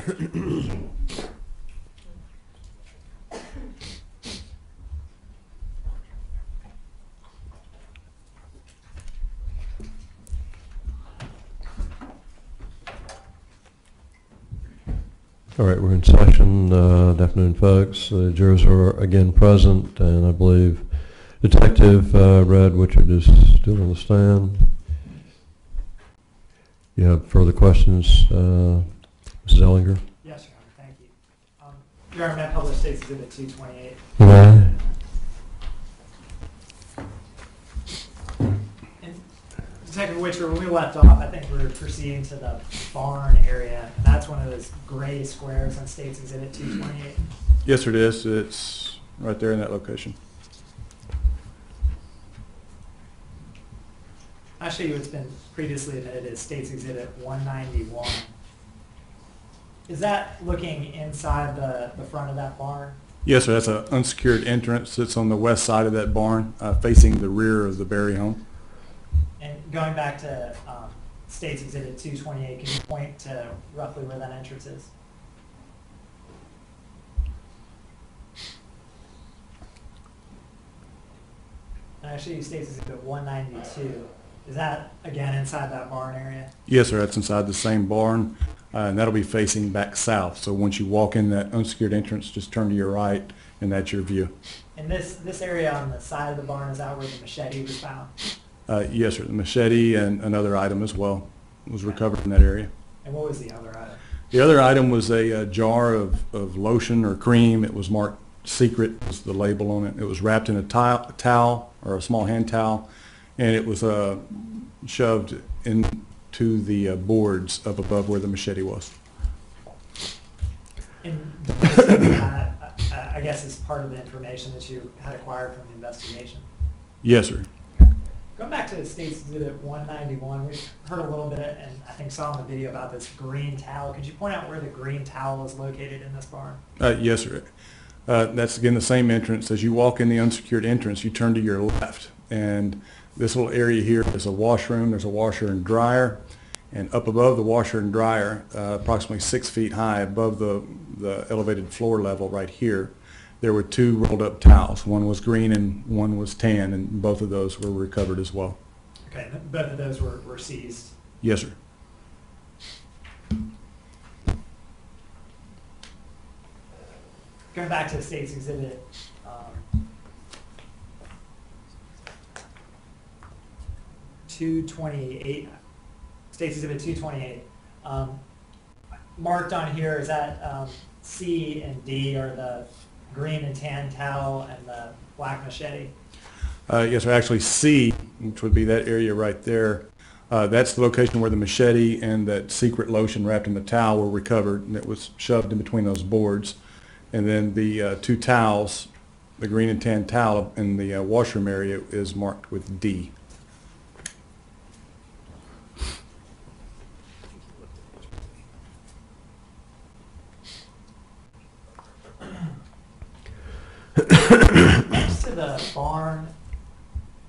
All right, we're in session. Good afternoon, folks. The jurors are again present, and I believe Detective Red Richard is still on the stand. You have further questions, Mrs. Ellinger? Yes, Your Honor. Thank you. Your Honor, Met Published States Exhibit 228. Right. Detective Witcher, when we left off, I think we were proceeding to the barn area, and that's one of those gray squares on States Exhibit 228. Yes, it is. It's right there in that location. I'll show you what's been previously admitted as States Exhibit 191. Is that looking inside the front of that barn? Yes, sir. That's an unsecured entrance that's on the west side of that barn, facing the rear of the Berry home. And going back to States Exhibit 228, can you point to roughly where that entrance is? And actually, States Exhibit 192. Is that, again, inside that barn area? Yes, sir. That's inside the same barn, and that'll be facing back south. So once you walk in that unsecured entrance, just turn to your right, and that's your view. And this area on the side of the barn, is that where the machete was found? Yes, sir. The machete and another item as well was recovered in that area. And what was the other item? The other item was a jar of lotion or cream. It was marked secret, was the label on it. It was wrapped in a towel or a small hand towel, and it was shoved into the boards up above where the machete was. And I guess is part of the information that you had acquired from the investigation? Yes, sir. Going back to the States Exhibit 191, we've heard a little bit, and I think saw in the video about this green towel. Could you point out where the green towel is located in this barn? Yes, sir. That's, again, the same entrance. As you walk in the unsecured entrance, you turn to your left, and this little area here is a washroom. There's a washer and dryer, and up above the washer and dryer, approximately 6 feet high above the elevated floor level right here, there were two rolled up towels. One was green and one was tan, and both of those were recovered as well. Okay, both of those were seized. Yes, sir. Going back to the States Exhibit 228, States Exhibit 228, marked on here, is that C and D are the green and tan towel and the black machete? Yes, sir. Actually, C, which would be that area right there, that's the location where the machete and that secret lotion wrapped in the towel were recovered, and it was shoved in between those boards. And then the two towels, the green and tan towel in the washroom area is marked with D. Next to the barn,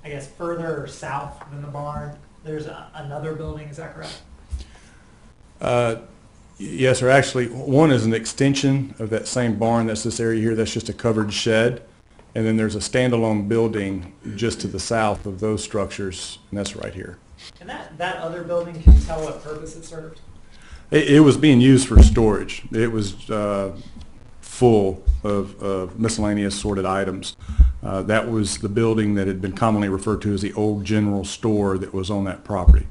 I guess further south than the barn, there's another building, is that correct? Yes, sir. Actually, one is an extension of that same barn. That's this area here. That's just a covered shed. And then there's a standalone building just to the south of those structures, and that's right here. And that other building, can you tell what purpose it served? It was being used for storage. It was full of miscellaneous sorted items. That was the building that had been commonly referred to as the old general store that was on that property.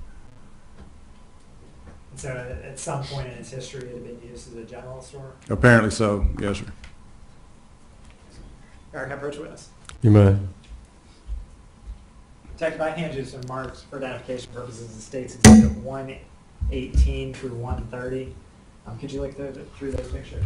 And so at some point in its history, it had been used as a general store? Apparently so, yes, sir. Eric, approach witness. You may. Detective, I hand you some marks for identification purposes of States Exhibit 118 through 130. Could you look through those pictures?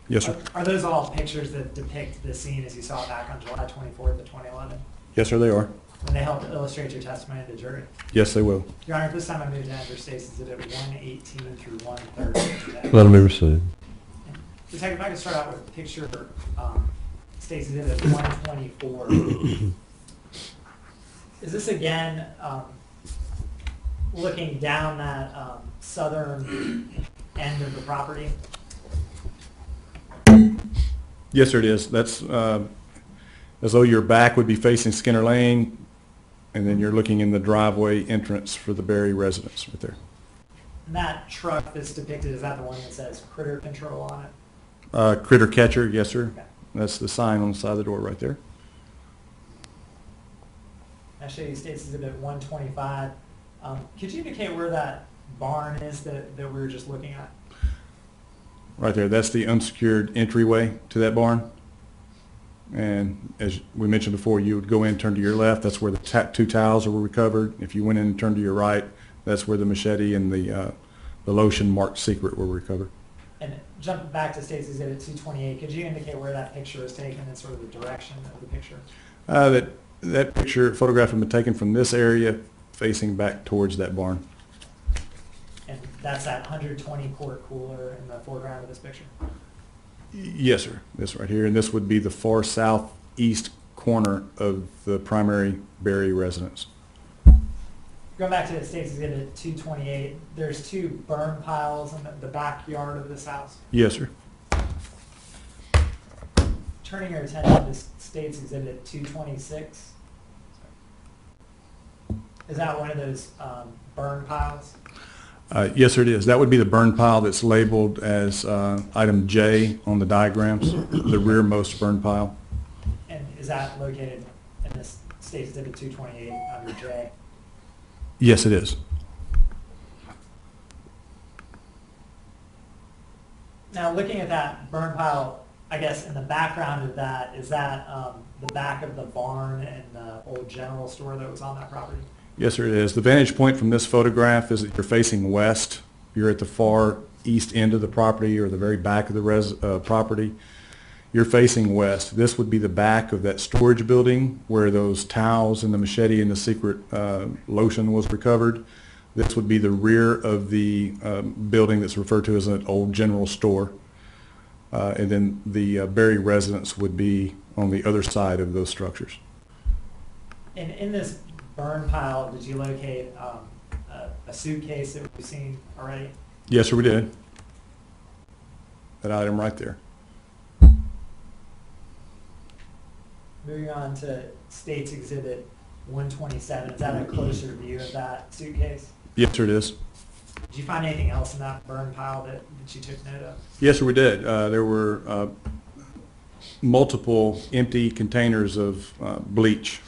Yes, sir. Are those all pictures that depict the scene as you saw it back on July 24th of 2011? Yes, sir, they are. And they help illustrate your testimony to the jury? Yes, they will. Your Honor, at this time I move to enter State's Exhibit 118 through 130 today. Let me receive. Detective, if I could start out with picture State's Exhibit 124. Is this again looking down that southern end of the property? Yes, sir, it is. That's as though your back would be facing Skinner Lane, and then you're looking in the driveway entrance for the Berry residence right there. And that truck that's depicted, is that the one that says Critter Control on it? Critter Catcher, yes, sir. Okay. That's the sign on the side of the door right there. I show you State's Exhibit 125. Could you indicate where that barn is that we were just looking at? Right there, that's the unsecured entryway to that barn. And as we mentioned before, you would go in, turn to your left, that's where the two towels were recovered. If you went in and turned to your right, that's where the machete and the lotion marked Secret were recovered. And jumping back to State's Exhibit 228, could you indicate where that picture is taken and sort of the direction of the picture? That picture, photograph had been taken from this area facing back towards that barn. And that's that 120 quart cooler in the foreground of this picture? Yes, sir. This right here, and this would be the far southeast corner of the primary Berry residence. Going back to State's Exhibit 228, there's two burn piles in the backyard of this house. Yes, sir. Turning your attention to State's Exhibit 226. Is that one of those burn piles? Yes, sir, it is. That would be the burn pile that's labeled as item J on the diagrams, the rearmost burn pile. And is that located in this State's Exhibit 228 under J? Yes, it is. Now, looking at that burn pile, I guess in the background of that, is that the back of the barn and the old general store that was on that property? Yes, sir, it is. The vantage point from this photograph is that you're facing west. You're at the far east end of the property or the very back of the property. You're facing west. This would be the back of that storage building where those towels and the machete and the Secret lotion was recovered. This would be the rear of the building that's referred to as an old general store. And then the Berry residence would be on the other side of those structures. And in this burn pile, did you locate a suitcase that we've seen already? Yes, sir, we did. That item right there. Moving on to State's Exhibit 127, is that a closer view of that suitcase? Yes, sir, it is. Did you find anything else in that burn pile that you took note of? Yes, sir, we did. There were multiple empty containers of bleach.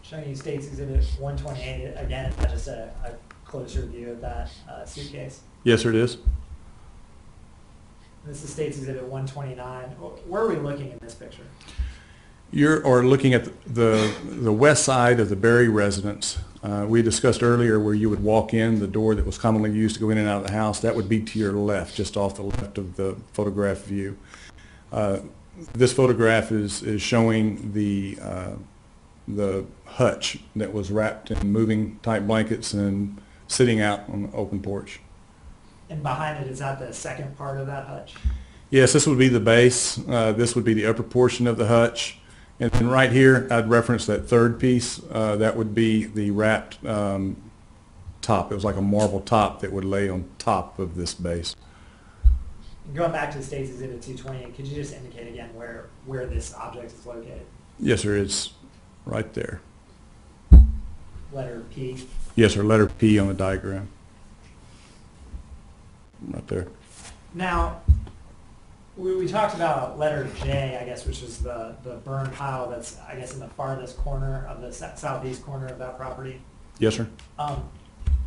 Showing you State's Exhibit 128, again, is that just a closer view of that suitcase? Yes, sir, it is. This is State's Exhibit 129. Where are we looking in this picture? You're looking at the west side of the Berry residence. We discussed earlier where you would walk in, the door that was commonly used to go in and out of the house. That would be to your left, just off the left of the photograph view. This photograph is showing the hutch that was wrapped in moving type blankets and sitting out on the open porch. And behind it, is that the second part of that hutch? Yes, this would be the base. This would be the upper portion of the hutch. And then right here, I'd reference that third piece. That would be the wrapped top. It was like a marble top that would lay on top of this base. Going back to the State's Exhibit 228, could you just indicate again where this object is located? Yes, sir, it's right there. Letter P? Yes, sir, letter P on the diagram. Right there. Now, we talked about letter J, I guess, which is the burn pile that's, I guess, in the farthest corner of the southeast corner of that property. Yes, sir.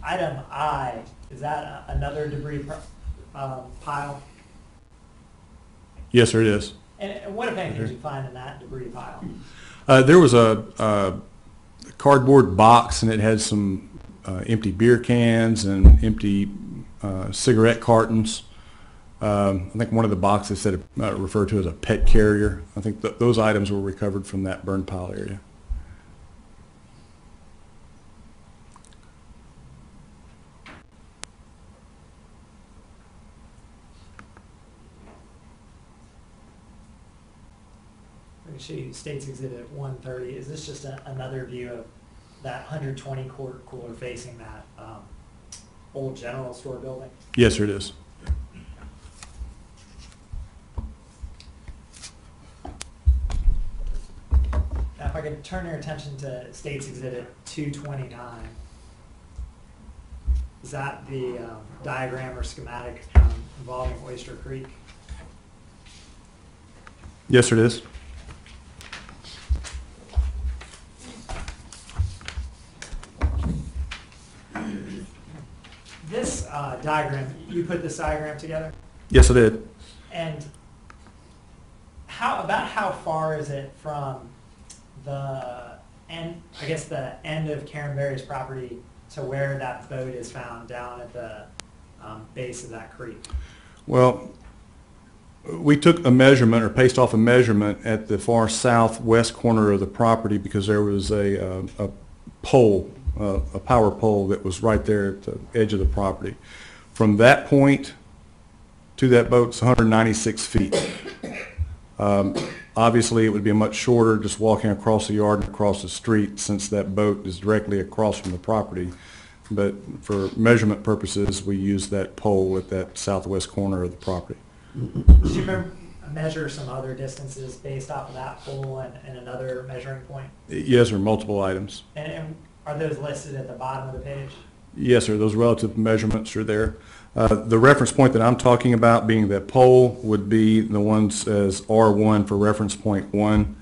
Item I, is that another debris pile? Yes, sir, it is. And what, if anything, did you find in that debris pile? There was a cardboard box, and it had some empty beer cans and empty cigarette cartons. I think one of the boxes said referred to as a pet carrier. I think those items were recovered from that burn pile area. Let me show you States Exhibit 130. Is this just another view of that 120 quart cooler facing that old general store building? Yes, sir, it is. Now, if I could turn your attention to States Exhibit 229. Is that the diagram or schematic involving Oyster Creek? Yes, sir, it is. This diagram, you put this diagram together? Yes, I did. And about how far is it from the end, I guess the end of Karen Berry's property to where that boat is found down at the base of that creek? Well, we took a measurement or paced off a measurement at the far southwest corner of the property because there was a pole, a power pole that was right there at the edge of the property. From that point to that boat, it's 196 feet. Obviously, it would be much shorter just walking across the yard and across the street since that boat is directly across from the property. But for measurement purposes, we used that pole at that southwest corner of the property. Did you measure some other distances based off of that pole and another measuring point? Yes, sir, multiple items. And are those listed at the bottom of the page? Yes, sir, those relative measurements are there. The reference point that I'm talking about being that pole would be the ones as R1 for reference point 1.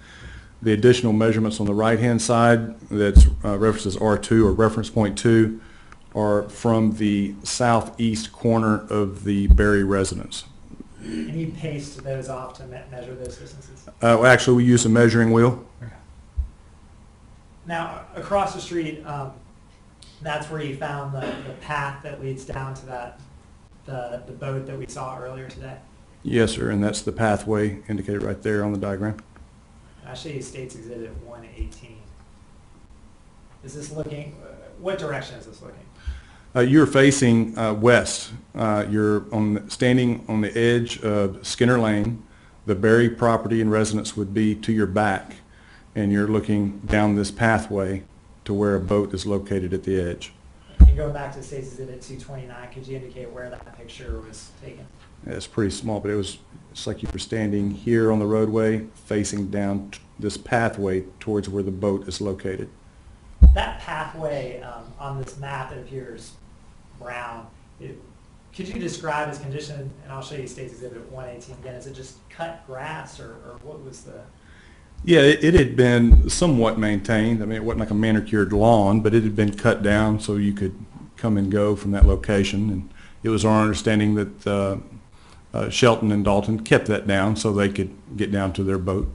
The additional measurements on the right-hand side that's referenced as R2 or reference point 2 are from the southeast corner of the Berry residence. And you paste those off to measure those distances? Well, actually, we use a measuring wheel. Now, across the street, that's where you found the path that leads down to the boat that we saw earlier today? Yes, sir, and that's the pathway indicated right there on the diagram. I'll show you States Exhibit 118. Is this looking, what direction is this looking? You're facing west. You're standing on the edge of Skinner Lane. The Berry property and residence would be to your back, and you're looking down this pathway to where a boat is located at the edge. And going back to States Exhibit 229, could you indicate where that picture was taken? It's pretty small, but it's like you were standing here on the roadway facing down this pathway towards where the boat is located. That pathway on this map, it appears brown. Could you describe its condition? And I'll show you States Exhibit 118 again. Is it just cut grass or what was the... Yeah, it had been somewhat maintained. I mean, it wasn't like a manicured lawn, but it had been cut down so you could come and go from that location. And it was our understanding that Shelton and Dalton kept that down so they could get down to their boat.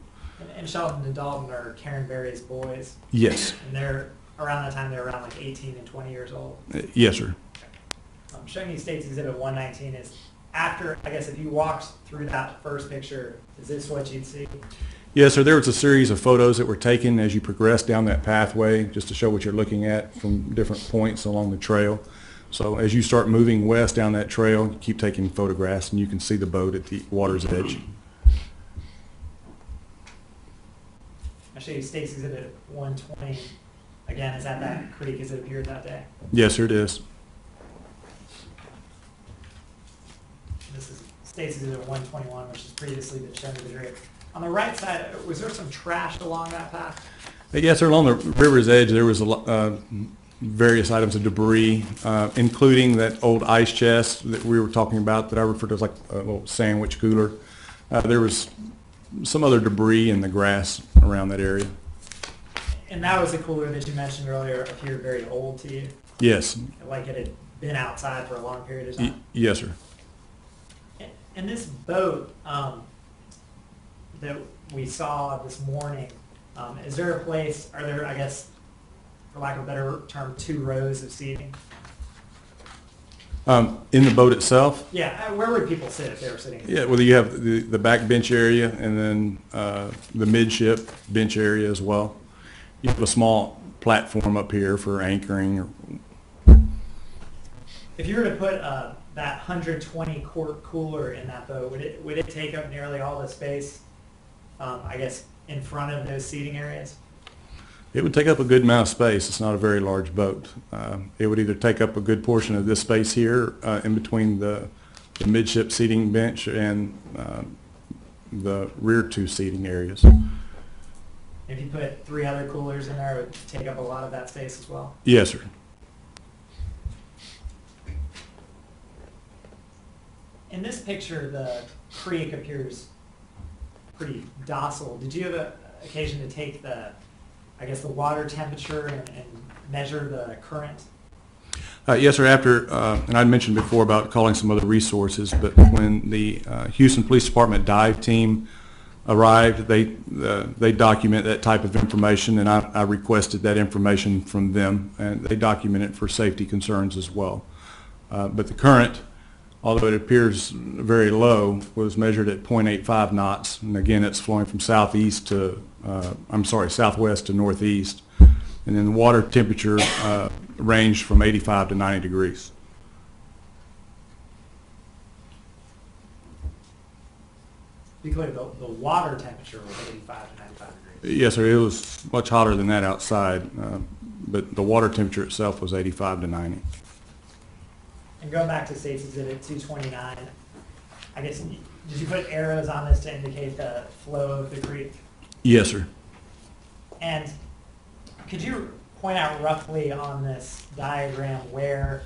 And Shelton and Dalton are Karen Berry's boys? Yes. And they're, around that time, they were around like 18 and 20 years old? Yes, sir. I'm showing you States Exhibit 119 is after, I guess if you walked through that first picture, is this what you'd see? Yes, sir. There was a series of photos that were taken as you progressed down that pathway just to show what you're looking at from different points along the trail. So as you start moving west down that trail, you keep taking photographs and you can see the boat at the water's edge. I'll show you States Exhibit 120. Again, is that that creek as it appeared that day? Yes, sir, it is. This is States Exhibit 121, which has previously been shown to the jury. On the right side, was there some trash along that path? Yes, sir. Along the river's edge, there was various items of debris, including that old ice chest that we were talking about that I referred to as like a little sandwich cooler. There was some other debris in the grass around that area. And that was the cooler that you mentioned earlier appeared very old to you? Yes. Like it had been outside for a long period of time? Yes, sir. And this boat that we saw this morning, is there a place, are there, I guess, for lack of a better term, 2 rows of seating? In the boat itself, Yeah, where would people sit if they were sitting? yeah, well, you have the back bench area and then the midship bench area as well. You have a small platform up here for anchoring. If you were to put that 120 quart cooler in that boat, would it take up nearly all the space, I guess, in front of those seating areas? It would take up a good amount of space. It's not a very large boat. It would either take up a good portion of this space here in between the midship seating bench and the rear two seating areas. If you put 3 other coolers in there, it would take up a lot of that space as well. Yes, sir. In this picture, the creek appears pretty docile. Did you have an occasion to take the water temperature and measure the current? Yes, sir. After, and I mentioned before about calling some other resources, but when the Houston Police Department dive team arrived, they document that type of information, and I requested that information from them, and they document it for safety concerns as well. But the current, although it appears very low, was measured at 0.85 knots, and again, it's flowing from southwest to northeast, and then the water temperature ranged from 85 to 90 degrees. Be clear, the water temperature was 85 to 95 degrees. Yes, sir. It was much hotter than that outside, but the water temperature itself was 85 to 90. And going back to State's Exhibit 229, I guess, did you put arrows on this to indicate the flow of the creek? Yes, sir. And could you point out roughly on this diagram where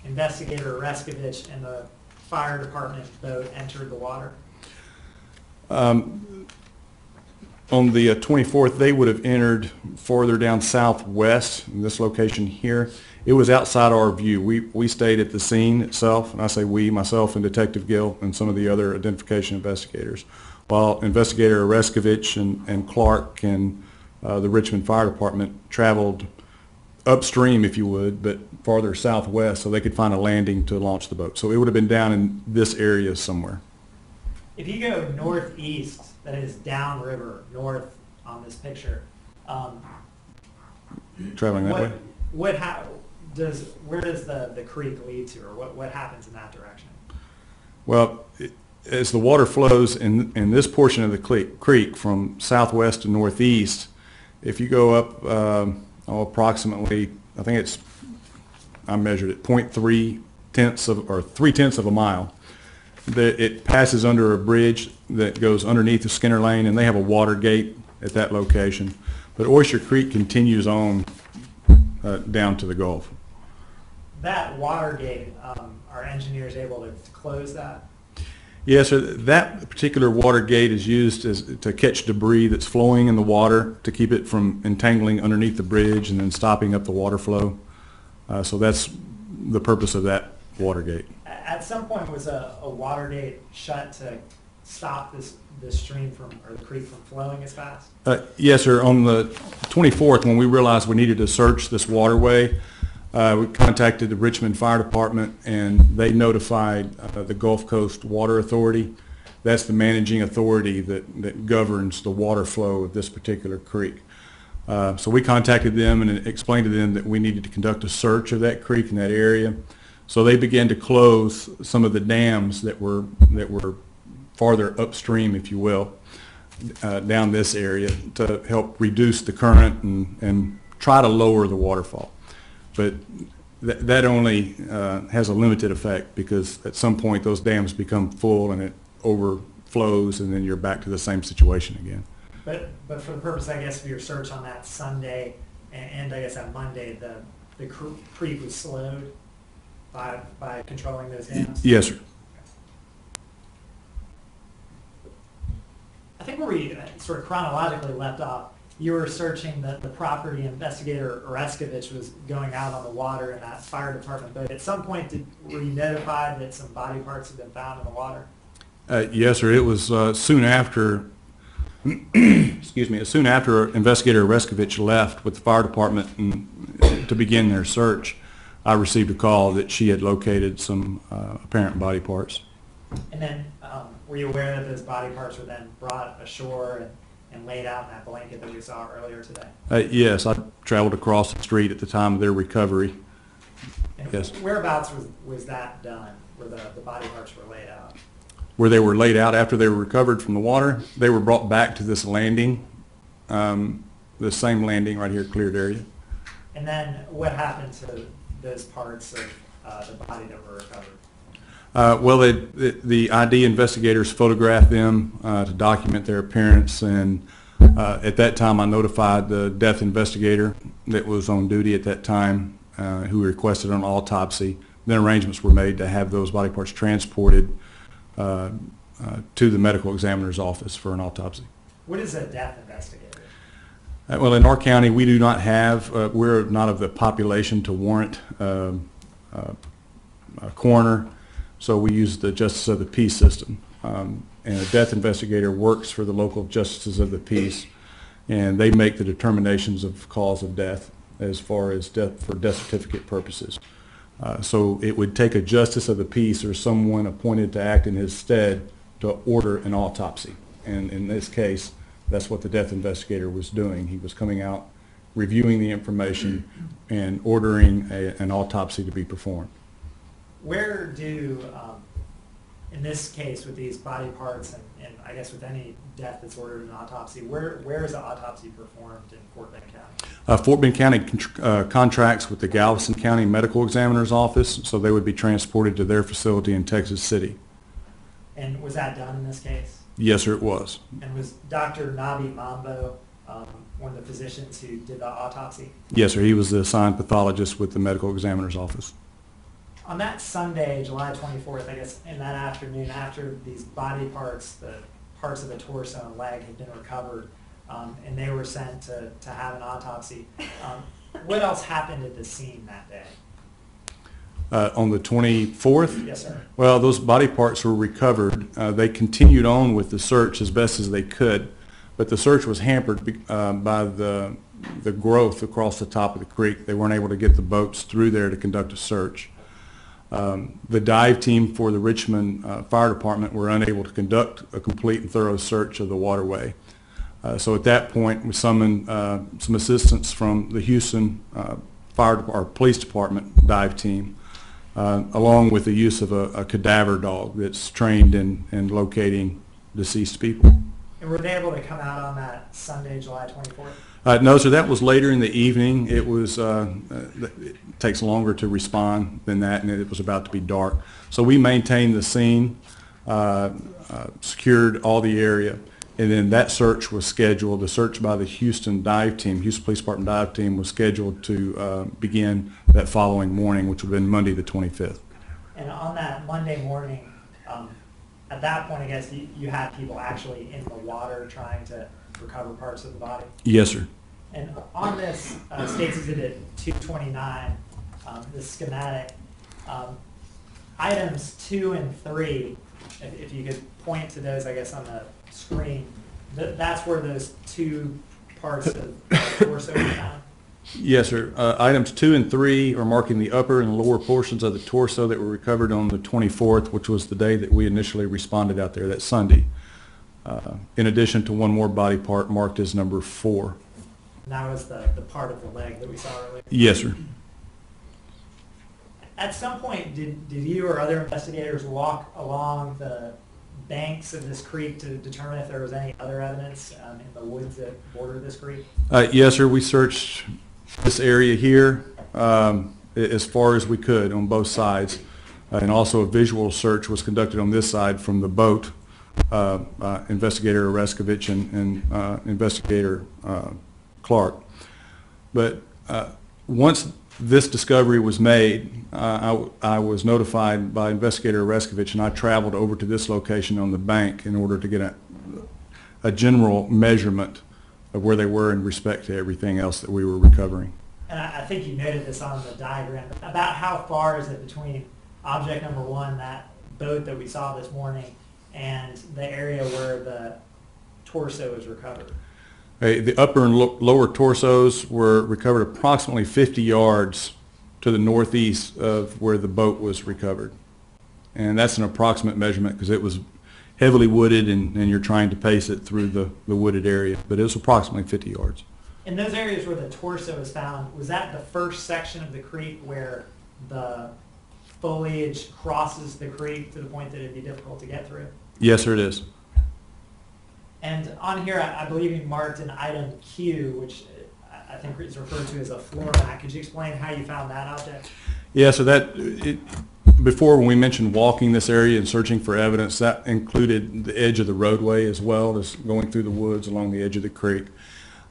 Investigator Rescovich and the fire department boat entered the water? On the 24th, they would have entered farther down southwest in this location here. It was outside our view. We stayed at the scene itself, and I say we, myself and Detective Gill and some of the other identification investigators, while Investigator Rescovich and Clark and the Richmond Fire Department traveled upstream, if you would, but farther southwest so they could find a landing to launch the boat. So it would have been down in this area somewhere. If you go northeast, that is downriver, north on this picture, Traveling that way? where does the creek lead to, or what happens in that direction? Well, as the water flows in this portion of the creek from southwest to northeast, if you go up approximately, I measured it 3/10 of a mile, that it passes under a bridge that goes underneath the Skinner Lane, and they have a water gate at that location. But Oyster Creek continues on down to the Gulf. That water gate, are engineers able to close that? Yes, sir. That particular water gate is used to catch debris that's flowing in the water to keep it from entangling underneath the bridge and then stopping up the water flow. So that's the purpose of that water gate. At some point, was a water gate shut to stop this stream or the creek from flowing as fast? Yes, sir. On the 24th, when we realized we needed to search this waterway, we contacted the Richmond Fire Department, and they notified the Gulf Coast Water Authority. That's the managing authority that governs the water flow of this particular creek. So we contacted them and explained to them that we needed to conduct a search of that creek in that area. So they began to close some of the dams that were farther upstream, if you will, down this area to help reduce the current and try to lower the waterfall. But that only has a limited effect, because at some point those dams become full and it overflows, and then you're back to the same situation again. But for the purpose, I guess, of your search on that Sunday and I guess that Monday, the creek was slowed by controlling those dams? Yes, sir. I think where we sort of chronologically left off, you were searching the property. Investigator Rescovich was going out on the water in that fire department boat. At some point, were you notified that some body parts had been found in the water? Yes, sir. It was soon after, excuse me, soon after Investigator Rescovich left with the fire department to begin their search. I received a call that she had located some apparent body parts. And then, were you aware that those body parts were then brought ashore and laid out in that blanket that we saw earlier today? Yes, I traveled across the street at the time of their recovery. And Yes. whereabouts was that done, where the body parts were laid out? Where they were laid out after they were recovered from the water, they were brought back to this landing, the same landing right here, cleared area. And then what happened to those parts of the body that were recovered? Well, the ID investigators photographed them to document their appearance, and at that time I notified the death investigator that was on duty at that time, who requested an autopsy. Then arrangements were made to have those body parts transported to the medical examiner's office for an autopsy. What is a death investigator? Well, in our county, we do not have, we're not of the population to warrant a coroner, so we use the Justice of the Peace system. And a death investigator works for the local Justices of the Peace, and they make the determinations of cause of death as far as death for death certificate purposes. So it would take a Justice of the Peace or someone appointed to act in his stead to order an autopsy. And in this case, that's what the death investigator was doing. He was coming out, reviewing the information, and ordering an autopsy to be performed. Where do, in this case with these body parts and I guess with any death that's ordered an autopsy, where is the autopsy performed in Fort Bend County? Fort Bend County contracts with the Galveston County Medical Examiner's Office, so they would be transported to their facility in Texas City. And was that done in this case? Yes, sir, it was. And was Dr. Nabi Mambo one of the physicians who did the autopsy? Yes, sir. He was the assigned pathologist with the Medical Examiner's Office. On that Sunday, July 24th, I guess in that afternoon, after these body parts, the parts of the torso and leg had been recovered, and they were sent to have an autopsy, what else happened at the scene that day? On the 24th? Yes, sir. Well, those body parts were recovered. They continued on with the search as best as they could, but the search was hampered by the growth across the top of the creek. They weren't able to get the boats through there to conduct a search. The dive team for the Richmond Fire Department were unable to conduct a complete and thorough search of the waterway. So at that point, we summoned some assistance from the Houston Police Department dive team, along with the use of a cadaver dog that's trained in locating deceased people. And were they able to come out on that Sunday, July 24th? No, sir, that was later in the evening. It was, it takes longer to respond than that, and it was about to be dark. So we maintained the scene, secured all the area, and then that search was scheduled. The search by the Houston dive team, Houston Police Department dive team, was scheduled to begin that following morning, which would have been Monday the 25th. And on that Monday morning, at that point, I guess you had people actually in the water trying to recover parts of the body? Yes, sir. And on this State's Exhibit 229, this schematic, items 2 and 3, if you could point to those, I guess, on the screen, that's where those two parts of the torso are found? Yes, sir. Items 2 and 3 are marking the upper and lower portions of the torso that were recovered on the 24th, which was the day that we initially responded out there, that Sunday. In addition to one more body part marked as number 4. And that was the part of the leg that we saw earlier? Yes, sir. At some point, did you or other investigators walk along the banks of this creek to determine if there was any other evidence in the woods that border this creek? Yes, sir. We searched this area here as far as we could on both sides. And also a visual search was conducted on this side from the boat. Investigator Oreskovich and Investigator Clark. But once this discovery was made, I was notified by Investigator Oreskovich, and I traveled over to this location on the bank in order to get a general measurement of where they were in respect to everything else that we were recovering. And I think you noted this on the diagram. About how far is it between object number 1, that boat that we saw this morning, and the area where the torso is recovered? The upper and lower torsos were recovered approximately 50 yards to the northeast of where the boat was recovered. And that's an approximate measurement because it was heavily wooded and you're trying to pace it through the wooded area, but it was approximately 50 yards. In those areas where the torso was found, was that the first section of the creek where the foliage crosses the creek to the point that it'd be difficult to get through? Yes, sir, it is. And on here, I believe you marked an item Q, which I think is referred to as a floor mat. Could you explain how you found that object? Yeah, so before when we mentioned walking this area and searching for evidence, that included the edge of the roadway as well as going through the woods along the edge of the creek.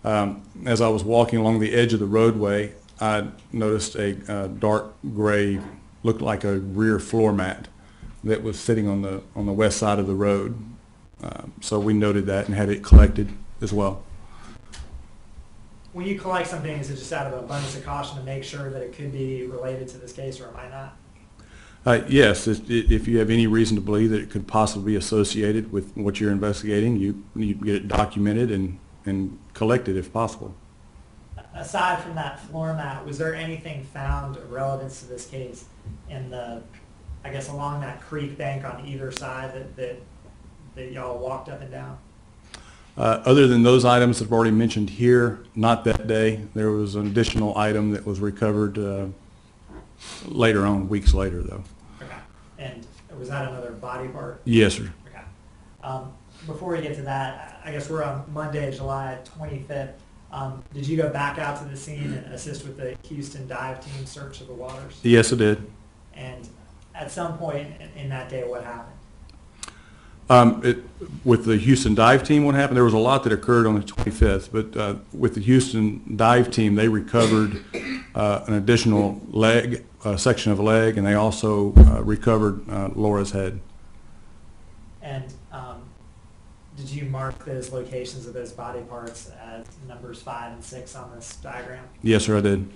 As I was walking along the edge of the roadway, I noticed a dark gray, looked like a rear floor mat that was sitting on the west side of the road. So we noted that and had it collected as well. When you collect something, is it just out of abundance of caution to make sure that it could be related to this case, or it might not? Yes, if you have any reason to believe that it could possibly be associated with what you're investigating, you get it documented and collected if possible. Aside from that floor mat, was there anything found of relevance to this case in the, I guess, along that creek bank on either side that y'all walked up and down? Other than those items that I've already mentioned here, not that day. There was an additional item that was recovered later on, weeks later, though. Okay. And was that another body part? Yes, sir. Okay. Before we get to that, I guess we're on Monday, July 25th. Did you go back out to the scene and assist with the Houston dive team search of the waters? Yes, I did. And at some point in that day, what happened? With the Houston dive team, what happened? There was a lot that occurred on the 25th, but with the Houston dive team, they recovered an additional leg, section of a leg, and they also recovered Laura's head. And did you mark those locations of those body parts as numbers 5 and 6 on this diagram? Yes, sir, I did.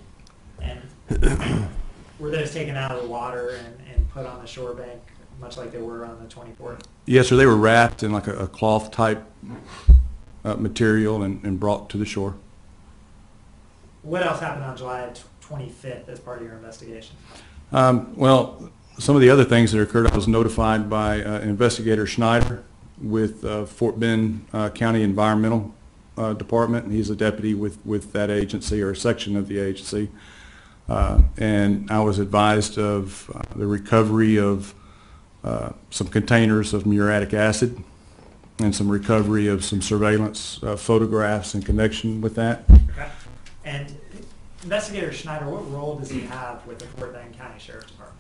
And were those taken out of the water and put on the shore bank, much like they were on the 24th? Yes, sir, they were wrapped in like a cloth type material and brought to the shore. What else happened on July 25th as part of your investigation? Well, some of the other things that occurred, I was notified by Investigator Schneider with Fort Bend County Environmental Department, and he's a deputy with that agency or a section of the agency. And I was advised of the recovery of some containers of muriatic acid and some recovery of some surveillance photographs in connection with that. Okay. And Investigator Schneider, what role does he have with the Fort Bend County Sheriff's Department?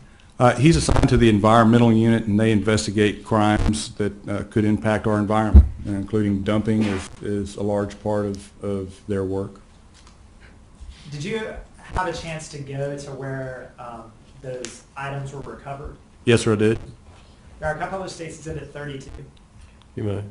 He's assigned to the environmental unit, and they investigate crimes that could impact our environment, including dumping is a large part of their work. Did you have a chance to go to where those items were recovered? Yes, sir, I did. There are a couple of States Exhibit 32. You may.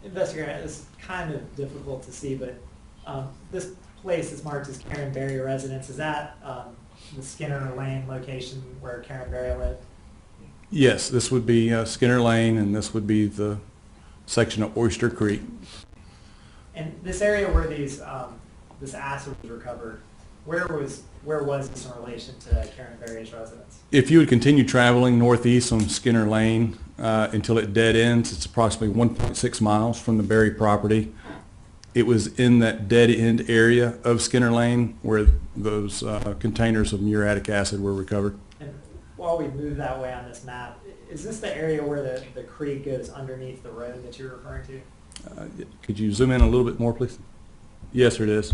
Investigator, it's kind of difficult to see, but this place is marked as Karen Berry residence. Is that the Skinner Lane location where Karen Berry lived? Yes, this would be Skinner Lane, and this would be the section of Oyster Creek. And this area where these this acid was recovered, where was this in relation to Karen Berry's residence? If you would continue traveling northeast on Skinner Lane until it dead ends, it's approximately 1.6 miles from the Berry property. It was in that dead end area of Skinner Lane where those containers of muriatic acid were recovered. And while we move that way on this map, is this the area where the creek goes underneath the road that you're referring to? Could you zoom in a little bit more, please? Yes, sir, it is.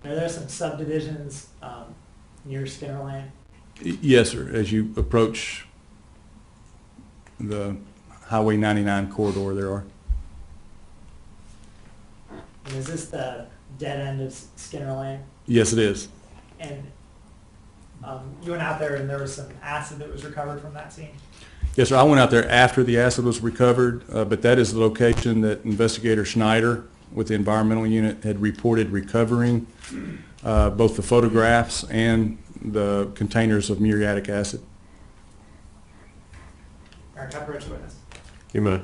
Are there some subdivisions near Skinner Lane? Yes, sir. As you approach the Highway 99 corridor, there are. And is this the dead end of Skinner Lane? Yes, it is. And you went out there and there was some acid that was recovered from that scene? Yes, sir. I went out there after the acid was recovered, but that is the location that Investigator Schneider with the environmental unit had reported recovering both the photographs and the containers of muriatic acid. Aaron Pepperidge, witness. You may.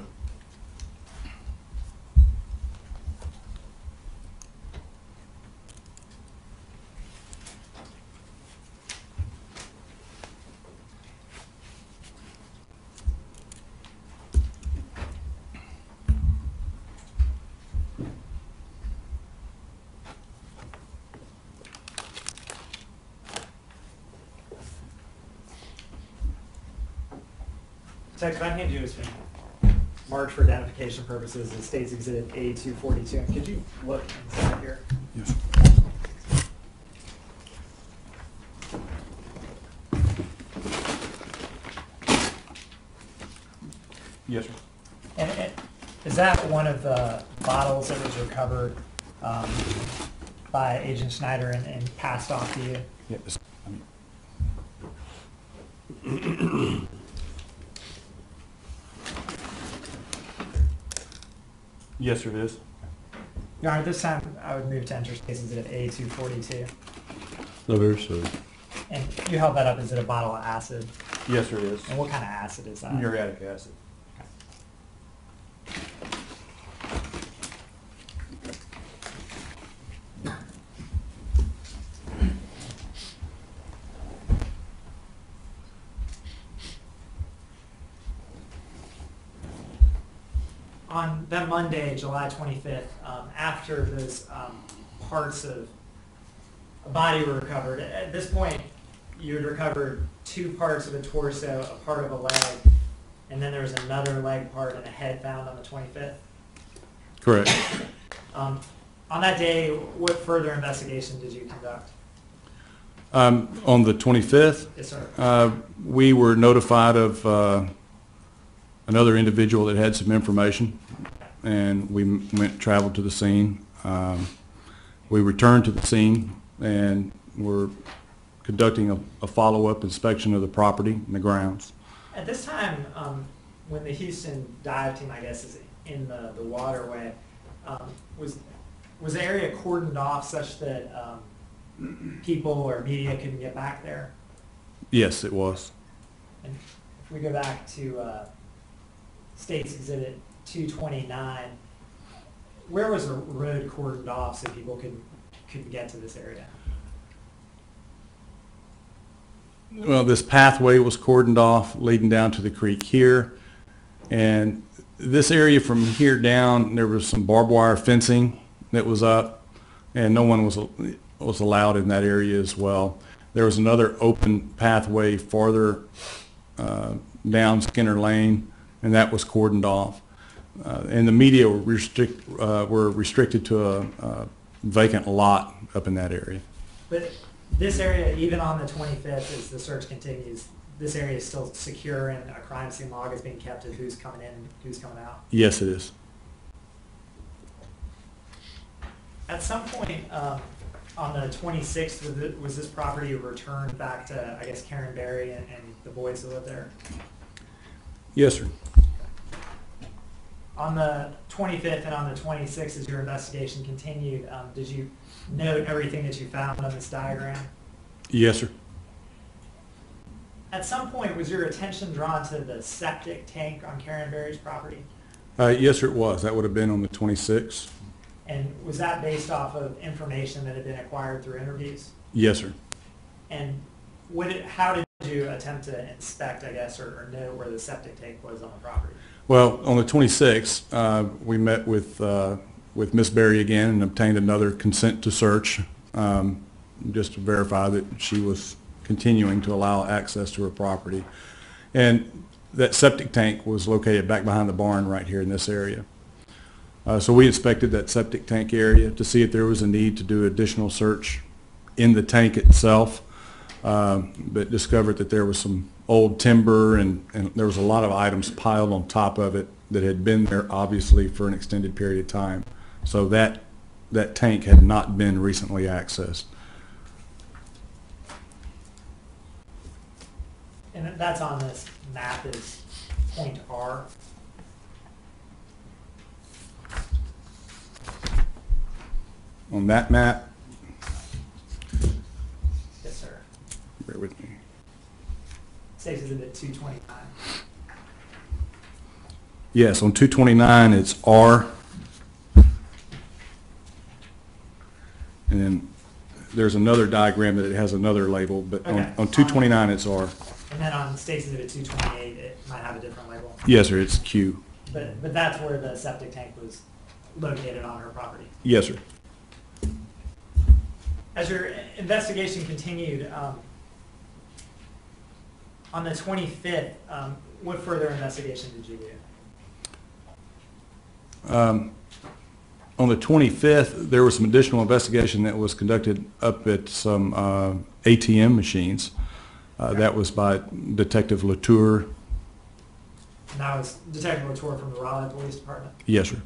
Tex, what I hand you is marked for identification purposes as State's Exhibit A242. And could you look inside here? Yes. Yes, sir. And is that one of the bottles that was recovered by Agent Schneider and passed off to you? Yes. Yes, sir, it is. Your Honor, this time I would move to enter State's Exhibit A242. No, very soon. And you held that up. Is it a bottle of acid? Yes, sir, it is. And what kind of acid is that? Muriatic acid. On that Monday, July 25th, after those parts of a body were recovered, at this point you had recovered 2 parts of a torso, a part of a leg, and then there was another leg part and a head found on the 25th. Correct. On that day, what further investigation did you conduct? On the 25th, Yes, sir. we were notified of another individual that had some information, and we traveled to the scene. We returned to the scene and were conducting a follow-up inspection of the property and the grounds. At this time, when the Houston dive team, I guess, is in the waterway, was the area cordoned off such that people or media couldn't get back there? Yes, it was. And if we go back to State's Exhibit 229, where was the road cordoned off so people couldn't get to this area? Well, this pathway was cordoned off leading down to the creek here, and this area from here down, there was some barbed wire fencing that was up, and no one was allowed in that area as well. There was another open pathway farther down Skinner Lane, and that was cordoned off. And the media were restricted to a vacant lot up in that area. But this area, even on the 25th, as the search continues, this area is still secure and a crime scene log is being kept of who's coming in and who's coming out? Yes, it is. At some point on the 26th, was this property returned back to, I guess, Karen Berry and the boys that live there? Yes, sir. On the 25th and on the 26th, as your investigation continued, did you note everything that you found on this diagram? Yes, sir. At some point, was your attention drawn to the septic tank on Karen Berry's property? Yes, sir, it was. That would have been on the 26th. And was that based off of information that had been acquired through interviews? Yes, sir. And how did you attempt to inspect, I guess, or know where the septic tank was on the property? Well, on the 26th, we met with Miss Berry again and obtained another consent to search, just to verify that she was continuing to allow access to her property. And that septic tank was located back behind the barn right here in this area. So we inspected that septic tank area to see if there was a need to do additional search in the tank itself, but discovered that there was some old timber and there was a lot of items piled on top of it that had been there obviously for an extended period of time. So that that tank had not been recently accessed. And that's on this map is point R. On that map, Yes, sir. bear with me. State's Exhibit 229. Yes, on 229, it's R. And then there's another diagram that it has another label, but Okay. on 229, it's R. And then on State's Exhibit 228, it might have a different label. Yes, sir, it's Q. But that's where the septic tank was located on her property. Yes, sir. As your investigation continued, on the 25th, what further investigation did you do? On the 25th, there was some additional investigation that was conducted up at some ATM machines. That was by Detective Latour. And that was Detective Latour from the Raleigh Police Department. Yes, sir.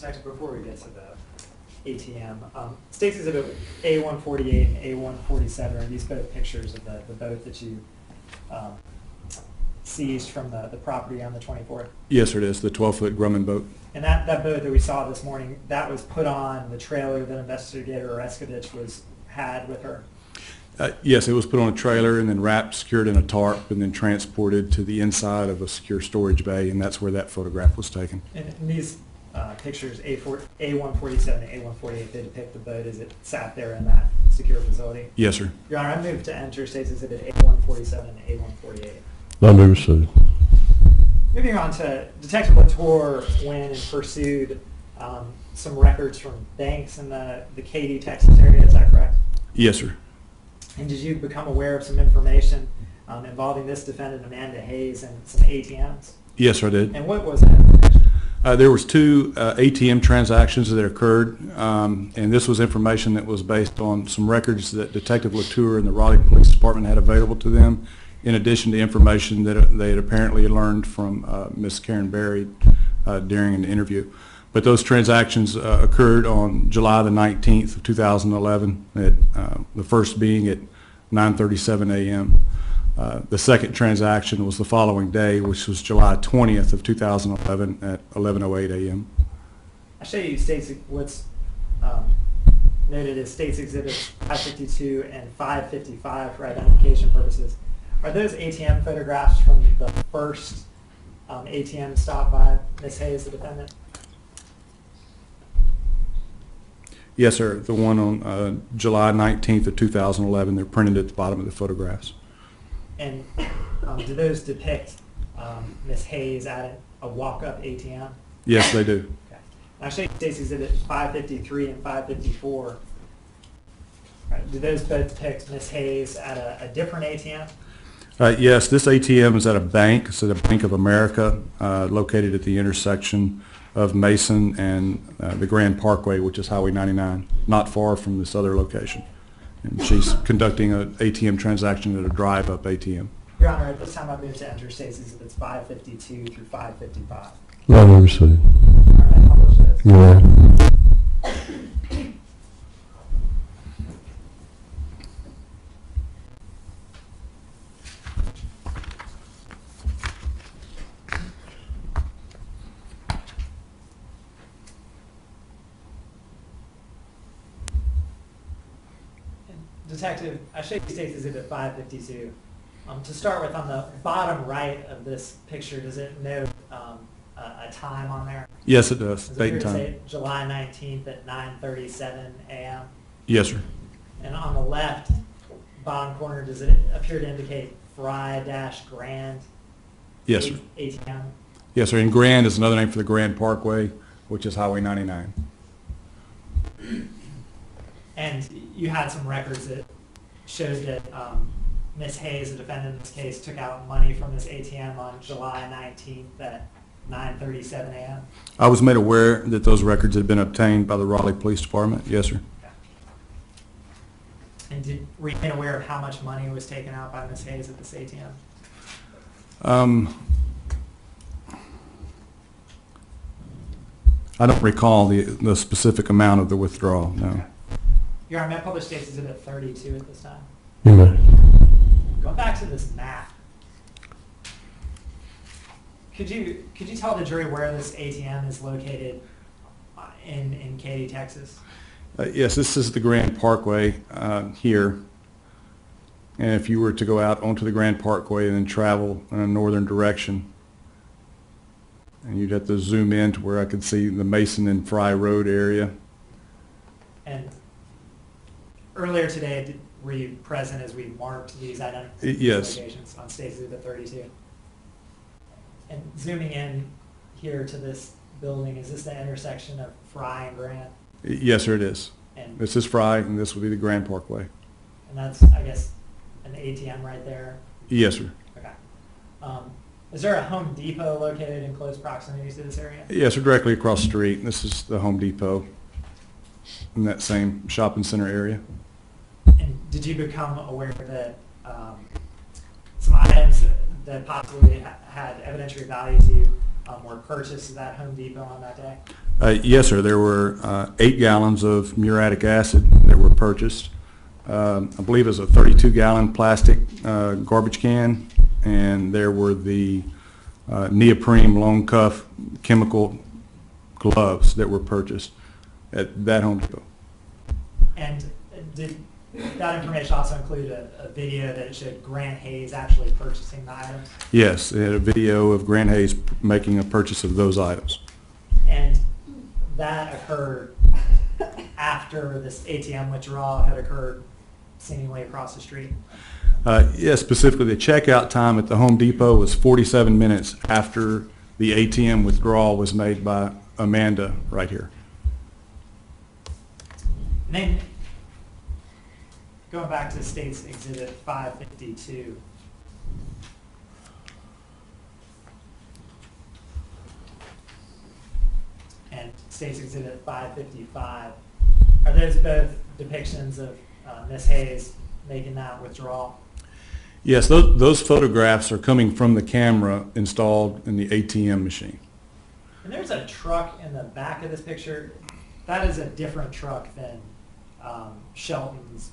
Actually, before we get to the ATM, State's Exhibit A148 and A147 are these both pictures of the boat that you seized from the property on the 24th. Yes, sir, it is, the 12-foot Grumman boat. And that boat that we saw this morning, that was put on the trailer that Investigator Oreskovich had with her. Yes, it was put on a trailer and then wrapped, secured in a tarp, and then transported to the inside of a secure storage bay, and that's where that photograph was taken. And these pictures, A147 and A148, they depict the boat as it sat there in that secure facility. Yes, sir. Your Honor, I move to enter State's Exhibit A147 and A148. I move so. Moving on to Detective Latour went and pursued some records from banks in the Katy, Texas area, is that correct? Yes, sir. And did you become aware of some information involving this defendant, Amanda Hayes, and some ATMs? Yes, sir, I did. And what was that information? There was two ATM transactions that occurred, and this was information that was based on some records that Detective Latour and the Raleigh Police Department had available to them, in addition to information that they had apparently learned from Ms. Karen Berry during an interview. But those transactions occurred on July the 19th of 2011, the first being at 9:37 a.m. The second transaction was the following day, which was July 20th of 2011 at 11:08 a.m. I'll show you what's noted as State's Exhibits 552 and 555 for identification purposes. Are those ATM photographs from the first ATM stop by Ms. Hayes, the defendant? Yes, sir. The one on July 19th of 2011, they're printed at the bottom of the photographs. And do those depict Ms. Hayes at a walk-up ATM? Yes, they do. Okay. I'll show you State's Exhibit 553 and 554. Right. Do those both depict Ms. Hayes at a different ATM? Yes, this ATM is at a bank. It's at a Bank of America located at the intersection of Mason and the Grand Parkway, which is Highway 99, not far from this other location. And she's conducting an ATM transaction at a drive-up ATM. Your Honor, at this time I move to enter State's Exhibits 552 through 555. I move so. All right, I publish this. Yeah. Detective, I show you State's Exhibit 552. To start with, on the bottom right of this picture, does it note a time on there? Yes, it does. Does it Date appear and to time. say July 19th at 9:37 a.m.? Yes, sir. And on the left bottom corner, does it appear to indicate Fry-Grand Yes, sir. ATM? Yes, sir. And Grand is another name for the Grand Parkway, which is Highway 99. And you had some records that showed that Ms. Hayes, the defendant in this case, took out money from this ATM on July 19th at 9:37 a.m.? I was made aware that those records had been obtained by the Raleigh Police Department. Yes, sir. And were you made aware of how much money was taken out by Ms. Hayes at this ATM? I don't recall the specific amount of the withdrawal, no. Your Honor, may I publish State's Exhibit 32 at this time? You may. Going back to this map, could you tell the jury where this ATM is located in Katy, Texas? Yes, this is the Grand Parkway here. And if you were to go out onto the Grand Parkway and then travel in a northern direction, and you'd have to zoom in to where I could see the Mason and Fry Road area. And earlier today, were you present as we marked these Yes. locations on State's Exhibit 32? And zooming in here to this building, is this the intersection of Fry and Grand? Yes, sir, it is. And This is Fry, and this would be the Grand Parkway. that's, I guess, an ATM right there? Yes, sir. Okay. Is there a Home Depot located in close proximity to this area? Yes, we're directly across the street. This is the Home Depot in that same shopping center area. And did you become aware that some items that possibly had evidentiary value to you were purchased at that Home Depot on that day? Yes, sir. There were 8 gallons of muriatic acid that were purchased. I believe it was a 32-gallon plastic garbage can, and there were the neoprene long cuff chemical gloves that were purchased at that Home Depot. And did that information also include a video that showed Grant Hayes actually purchasing the items? Yes, it had a video of Grant Hayes making a purchase of those items. And that occurred after this ATM withdrawal had occurred seemingly across the street? Yes, specifically the checkout time at the Home Depot was 47 minutes after the ATM withdrawal was made by Amanda right here. And then, going back to State's Exhibit 552, and State's Exhibit 555, are those both depictions of Ms. Hayes making that withdrawal? Yes, those photographs are coming from the camera installed in the ATM machine. And there's a truck in the back of this picture. That is a different truck than Shelton's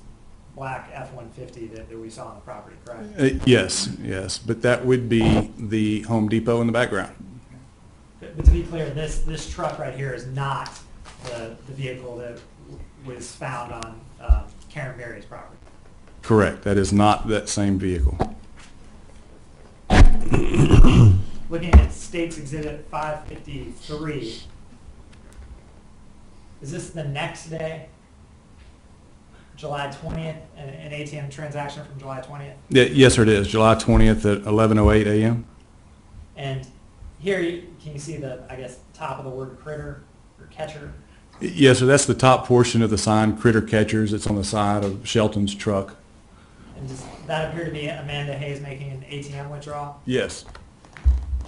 black F-150 that we saw on the property, correct? Yes, but that would be the Home Depot in the background. But to be clear, this truck right here is not the vehicle that was found on Karen Berry's property. Correct, that is not that same vehicle. Looking at State's Exhibit 553, is this the next day, July 20th, an ATM transaction from July 20th? Yes, sir, it is, July 20th at 11:08 a.m. And here, can you see the, I guess, top of the word critter or catcher? Yes, sir, that's the top portion of the sign, Critter Catchers. It's on the side of Shelton's truck. And does that appear to be Amanda Hayes making an ATM withdrawal? Yes.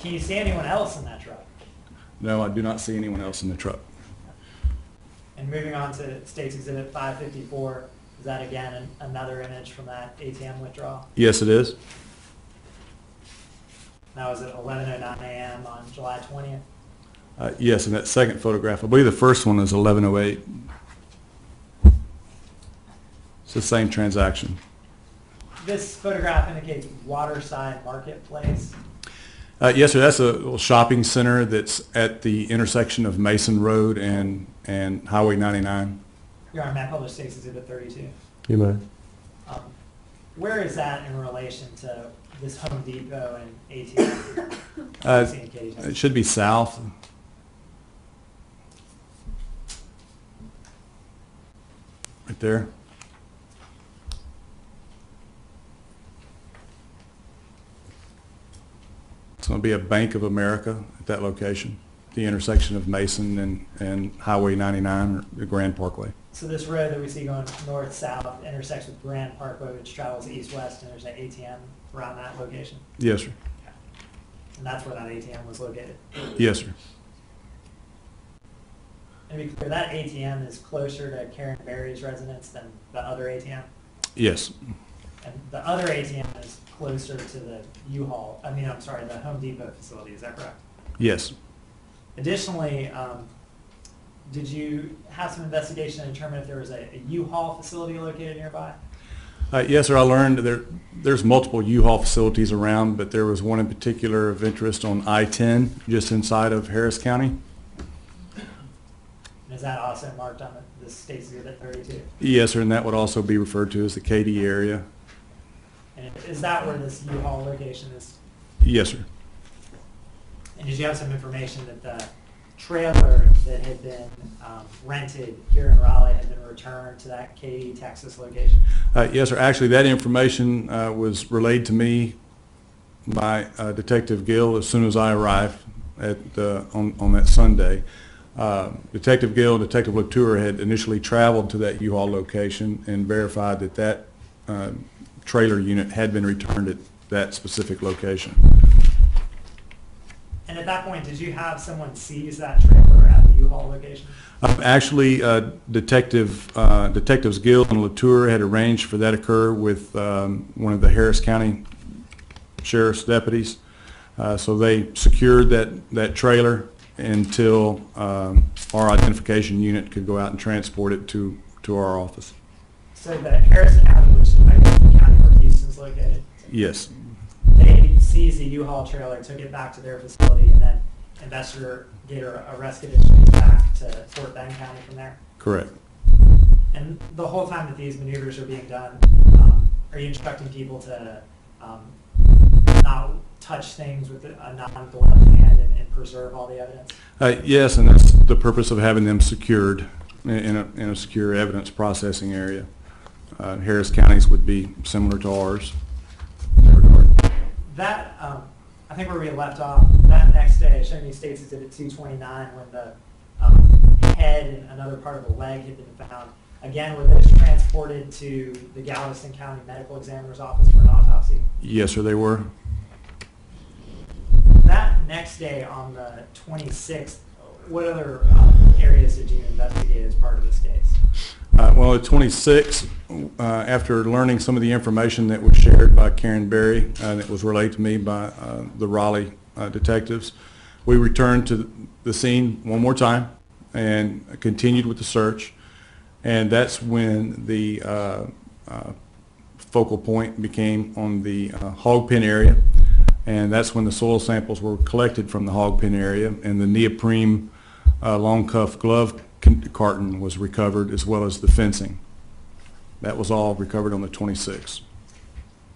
Can you see anyone else in that truck? No, I do not see anyone else in the truck. And moving on to State's Exhibit 554, is that again another image from that ATM withdrawal? Yes, it is. That was at 11:09 a.m. on July 20th. Yes, and that second photograph, I believe the first one is 11:08. It's the same transaction. This photograph indicates Waterside Marketplace. Yes, sir, that's a little shopping center that's at the intersection of Mason Road and Highway 99. Your Honor, may I publish State's Exhibit 32? You may. Where is that in relation to this Home Depot and ATM? It should be south. Right there. It's going to be a Bank of America at that location, the intersection of Mason and Highway 99, or the Grand Parkway. So this road that we see going north-south intersects with Grand Parkway, which travels east-west, and there's an ATM around that location? Yes, sir. And that's where that ATM was located? Yes, sir. And to be clear, that ATM is closer to Karen Berry's residence than the other ATM? Yes. And the other ATM is closer to the U-Haul, the Home Depot facility, is that correct? Yes. Additionally, did you have some investigation to determine if there was a U-Haul facility located nearby? Yes, sir. I learned there's multiple U-Haul facilities around, but there was one in particular of interest on I-10, just inside of Harris County. And is that also marked on the State's Exhibit 32? Yes, sir, and that would also be referred to as the Katy area. And is that where this U-Haul location is? Yes, sir. And did you have some information that the trailer that had been rented here in Raleigh had been returned to that Katy, Texas location? Yes, sir. Actually, that information was relayed to me by Detective Gill as soon as I arrived on that Sunday. Detective Gill and Detective Latour had initially traveled to that U-Haul location and verified that trailer unit had been returned at that specific location. And at that point, did you have someone seize that trailer at the U-Haul location? Actually, Detectives Gill and Latour had arranged for that to occur with one of the Harris County Sheriff's deputies. So they secured that trailer until our identification unit could go out and transport it to our office. So the Harris County, which I guess is the county where Houston's located, Yes. they seized the U-Haul trailer, took it back to their facility, and then investigator arrested it back to Fort Bend County from there? Correct. And the whole time that these maneuvers are being done, are you instructing people to not touch things with a non-gloved hand and preserve all the evidence? Yes, and that's the purpose of having them secured in a secure evidence processing area. Harris County's would be similar to ours in that regard. That, I think where we left off, that next day, showing you State's Exhibit 229, when the head and another part of the leg had been found, again, were those transported to the Galveston County Medical Examiner's Office for an autopsy? Yes, sir, they were. That next day, on the 26th, what other areas did you investigate as part of this case? Well, at 26, after learning some of the information that was shared by Karen Berry, that was relayed to me by the Raleigh detectives, we returned to the scene one more time and continued with the search. And that's when the focal point became on the hog pen area. And that's when the soil samples were collected from the hog pen area, and the neoprene long cuff glove carton was recovered, as well as the fencing. That was all recovered on the 26th.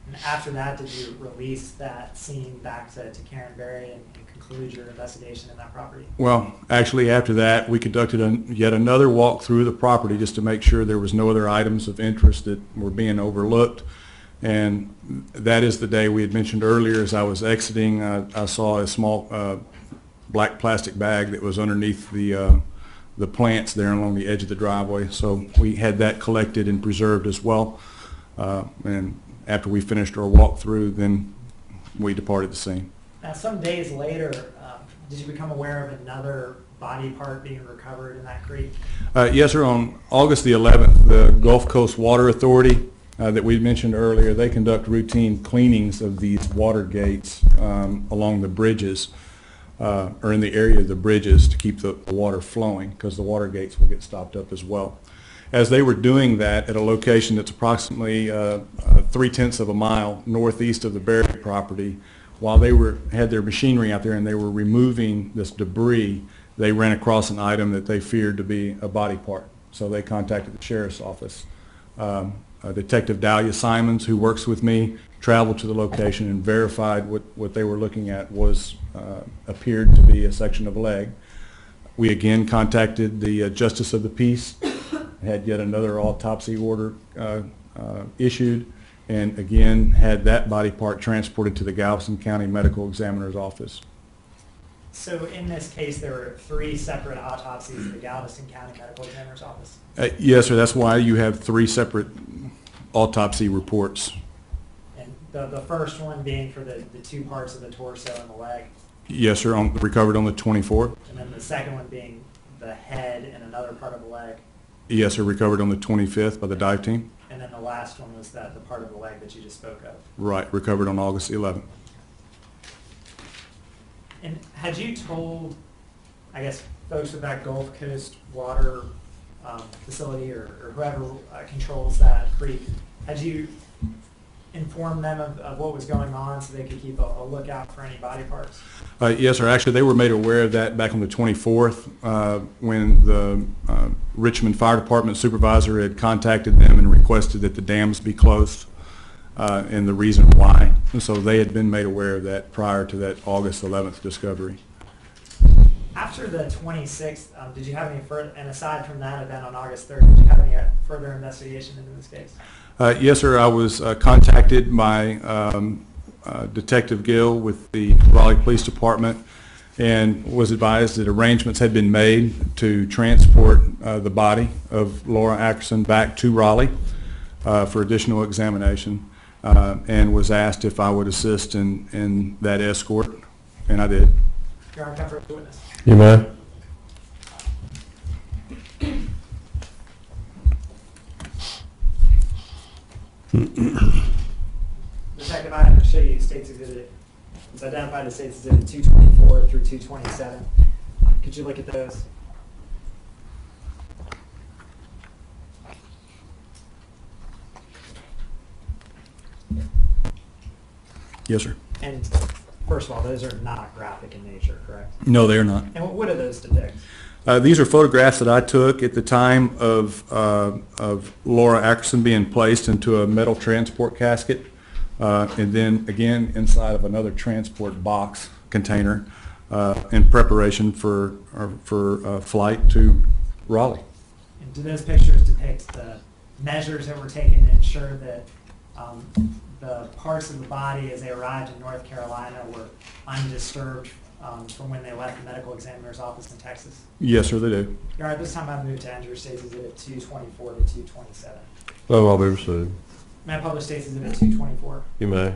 And after that, did you release that scene back to Karen Berry and conclude your investigation in that property? Well, actually, after that, we conducted yet another walk through the property just to make sure there was no other items of interest that were being overlooked. And that is the day we had mentioned earlier. As I was exiting, I saw a small black plastic bag that was underneath the plants there along the edge of the driveway. So we had that collected and preserved as well. And after we finished our walkthrough, then we departed the scene. Now, some days later, did you become aware of another body part being recovered in that creek? Yes, sir. On August the 11th, the Gulf Coast Water Authority that we mentioned earlier, they conduct routine cleanings of these water gates along the bridges, or in the area of the bridges, to keep the water flowing, because the water gates will get stopped up as well. As they were doing that at a location that's approximately 3/10 of a mile northeast of the Berry property, while they had their machinery out there and they were removing this debris, they ran across an item that they feared to be a body part. So they contacted the sheriff's office. Detective Dahlia Simons, who works with me, traveled to the location and verified what they were looking at was appeared to be a section of leg. We again contacted the Justice of the Peace, had yet another autopsy order issued, and again had that body part transported to the Galveston County Medical Examiner's office. So in this case, there were 3 separate autopsies at the Galveston County Medical Examiner's office? Yes, sir. That's why you have 3 separate autopsy reports. And the first one being for the 2 parts of the torso and the leg? Yes, sir. Recovered on the 24th. And then the second one being the head and another part of the leg? Yes, sir. Recovered on the 25th by the dive team. And then the last one was the part of the leg that you just spoke of? Right. Recovered on August 11th. And had you told, I guess, folks with that Gulf Coast water facility or whoever controls that creek, had you informed them of what was going on so they could keep a lookout for any body parts? Yes, sir. Actually, they were made aware of that back on the 24th when the Richmond Fire Department supervisor had contacted them and requested that the dams be closed and the reason why. And so they had been made aware of that prior to that August 11th discovery. After the 26th, did you have any further, and aside from that event on August 3rd, did you have any further investigation into this case? Yes, sir. I was contacted by Detective Gill with the Raleigh Police Department and was advised that arrangements had been made to transport the body of Laura Ackerson back to Raleigh for additional examination and was asked if I would assist in that escort, and I did. Your Honor, comfort with the witness. You may. Detective, I have to show you State's Exhibit. It's identified as State's Exhibit 224 through 227. Could you look at those? Yes, sir. And first of all, those are not graphic in nature, correct? No, they are not. And what do those depict? These are photographs that I took at the time of Laura Ackerson being placed into a metal transport casket and then again inside of another transport box container in preparation for flight to Raleigh. And do those pictures depict the measures that were taken to ensure that the parts of the body as they arrived in North Carolina were undisturbed from when they left the medical examiner's office in Texas? Yes, sir, they do. Your Honor, this time I move to enter State's Exhibit 224 to 227. Oh, I'll be received. May I publish State's Exhibit 224? You may.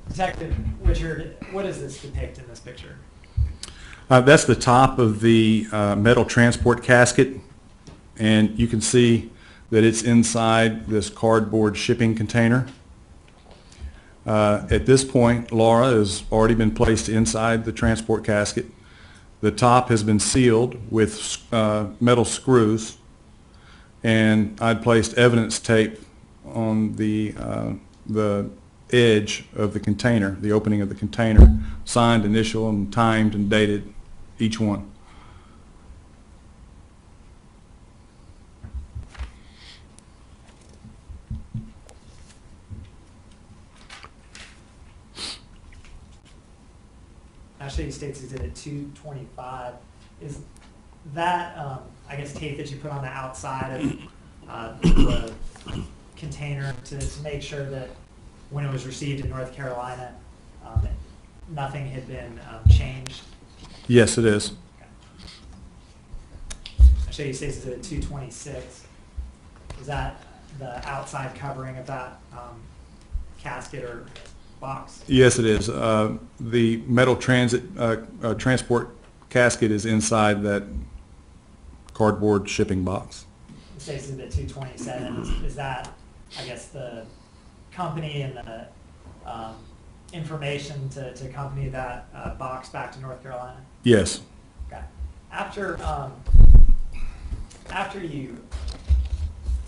Detective Richard, what does this depict in this picture? That's the top of the metal transport casket, and you can see that it's inside this cardboard shipping container. At this point, Laura has already been placed inside the transport casket. The top has been sealed with metal screws, and I'd placed evidence tape on the edge of the container, the opening of the container, signed, initial, and timed and dated each one. I'll show you State's Exhibit 225. Is that, I guess, tape that you put on the outside of the container to make sure that when it was received in North Carolina, nothing had been changed? Yes, it is. I'll show you State's Exhibit 226. Is that the outside covering of that casket or box? Yes, it is. The metal transport casket is inside that cardboard shipping box. State's Exhibit 227, is that, I guess, the company and the information to accompany that box back to North Carolina? Yes. Okay. After you,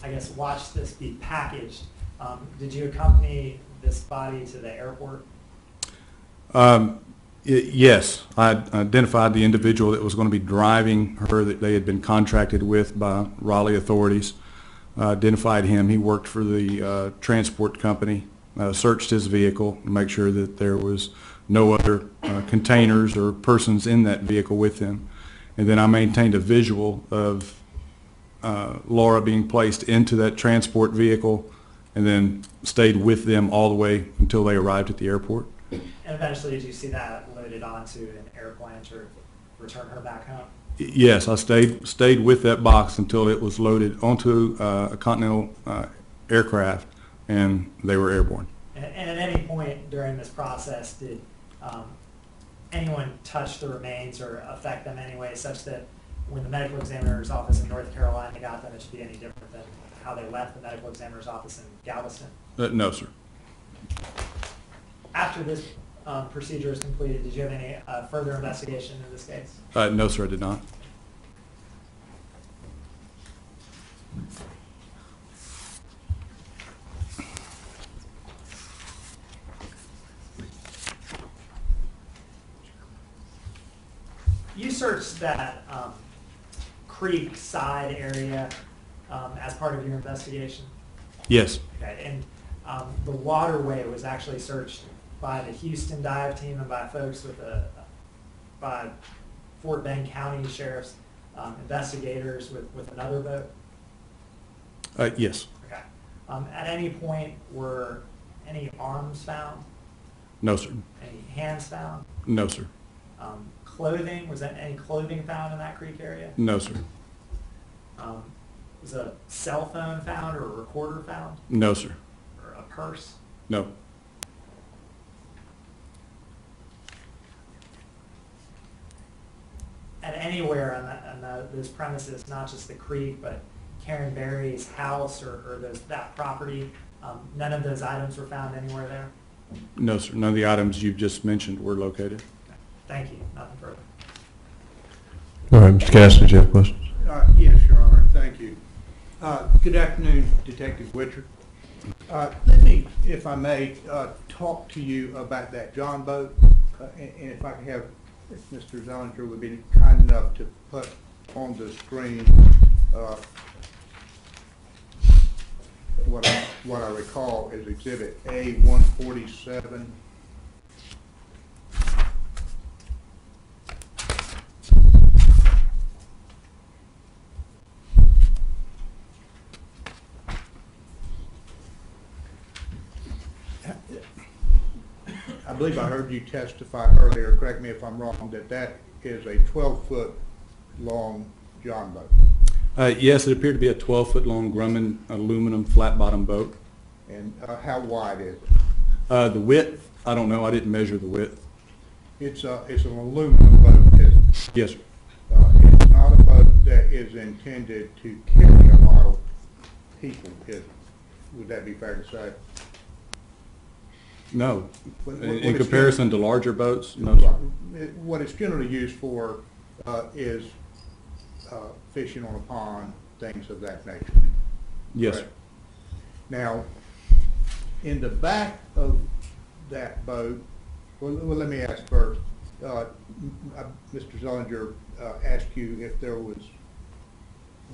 I guess, watched this be packaged, did you accompany this body to the airport? Yes, I identified the individual that was going to be driving her that they had been contracted with by Raleigh authorities. Identified him. He worked for the transport company. Searched his vehicle to make sure that there was no other containers or persons in that vehicle with him. And then I maintained a visual of Laura being placed into that transport vehicle and then stayed with them all the way until they arrived at the airport. And eventually, did you see that loaded onto an airplane to return her back home? Yes, I stayed with that box until it was loaded onto a Continental aircraft, and they were airborne. And at any point during this process, did anyone touch the remains or affect them anyway, such that when the medical examiner's office in North Carolina got them, it should be any different than how they left the medical examiner's office in Galveston? No, sir. After this procedure is completed, did you have any further investigation in this case? No, sir, I did not. You searched that creek side area as part of your investigation? Yes. Okay, and the waterway was actually searched by the Houston dive team and by folks with by Fort Bend County Sheriff's investigators with another boat? Yes. Okay. At any point, were any arms found? No, sir. Any hands found? No, sir. Clothing, was any clothing found in that creek area? No, sir. Was a cell phone found or a recorder found? No, sir. Or a purse? No. At anywhere on those premises, not just the creek, but Karen Berry's house or that property, none of those items were found anywhere there? No, sir. None of the items you've just mentioned were located. Thank you. Nothing further. All right, Mr. Cassidy, do you have questions? Yes, Your Honor. Thank you. Good afternoon, Detective Witcher. Let me, if I may, talk to you about that John boat, and if I could have, if Mr. Zellinger would be kind enough to put on the screen what I recall is Exhibit A-147. I believe I heard you testify earlier, correct me if I'm wrong, that is a 12-foot long John boat. Yes, it appeared to be a 12-foot long Grumman aluminum flat bottom boat. And how wide is it? The width, I don't know. I didn't measure the width. It's an aluminum boat, isn't it? Yes, sir. It's not a boat that is intended to carry a lot of people, is it? Would that be fair to say? No. What In it's comparison to larger boats, no, sir. What it's generally used for is fishing on a pond, things of that nature. Yes, sir. Correct. Now, in the back of that boat, well let me ask first. Mr. Zellinger asked you if there was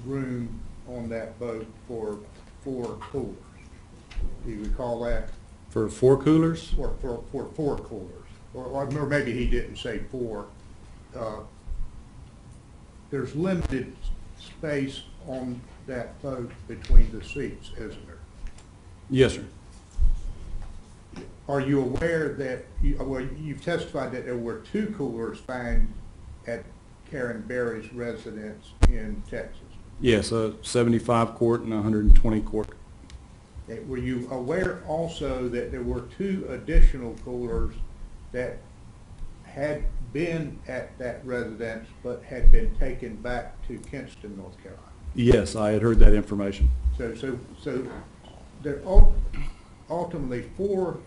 room on that boat for 4 coolers. Do you recall that? For 4 coolers? For 4 coolers. Or maybe he didn't say 4. There's limited space on that boat between the seats, isn't there? Yes, sir. Are you aware that, you've testified that there were 2 coolers found at Karen Berry's residence in Texas? Yes, a 75 quart and a 120 quart. Were you aware also that there were 2 additional coolers that had been at that residence but had been taken back to Kinston, North Carolina? Yes, I had heard that information. So there ultimately 4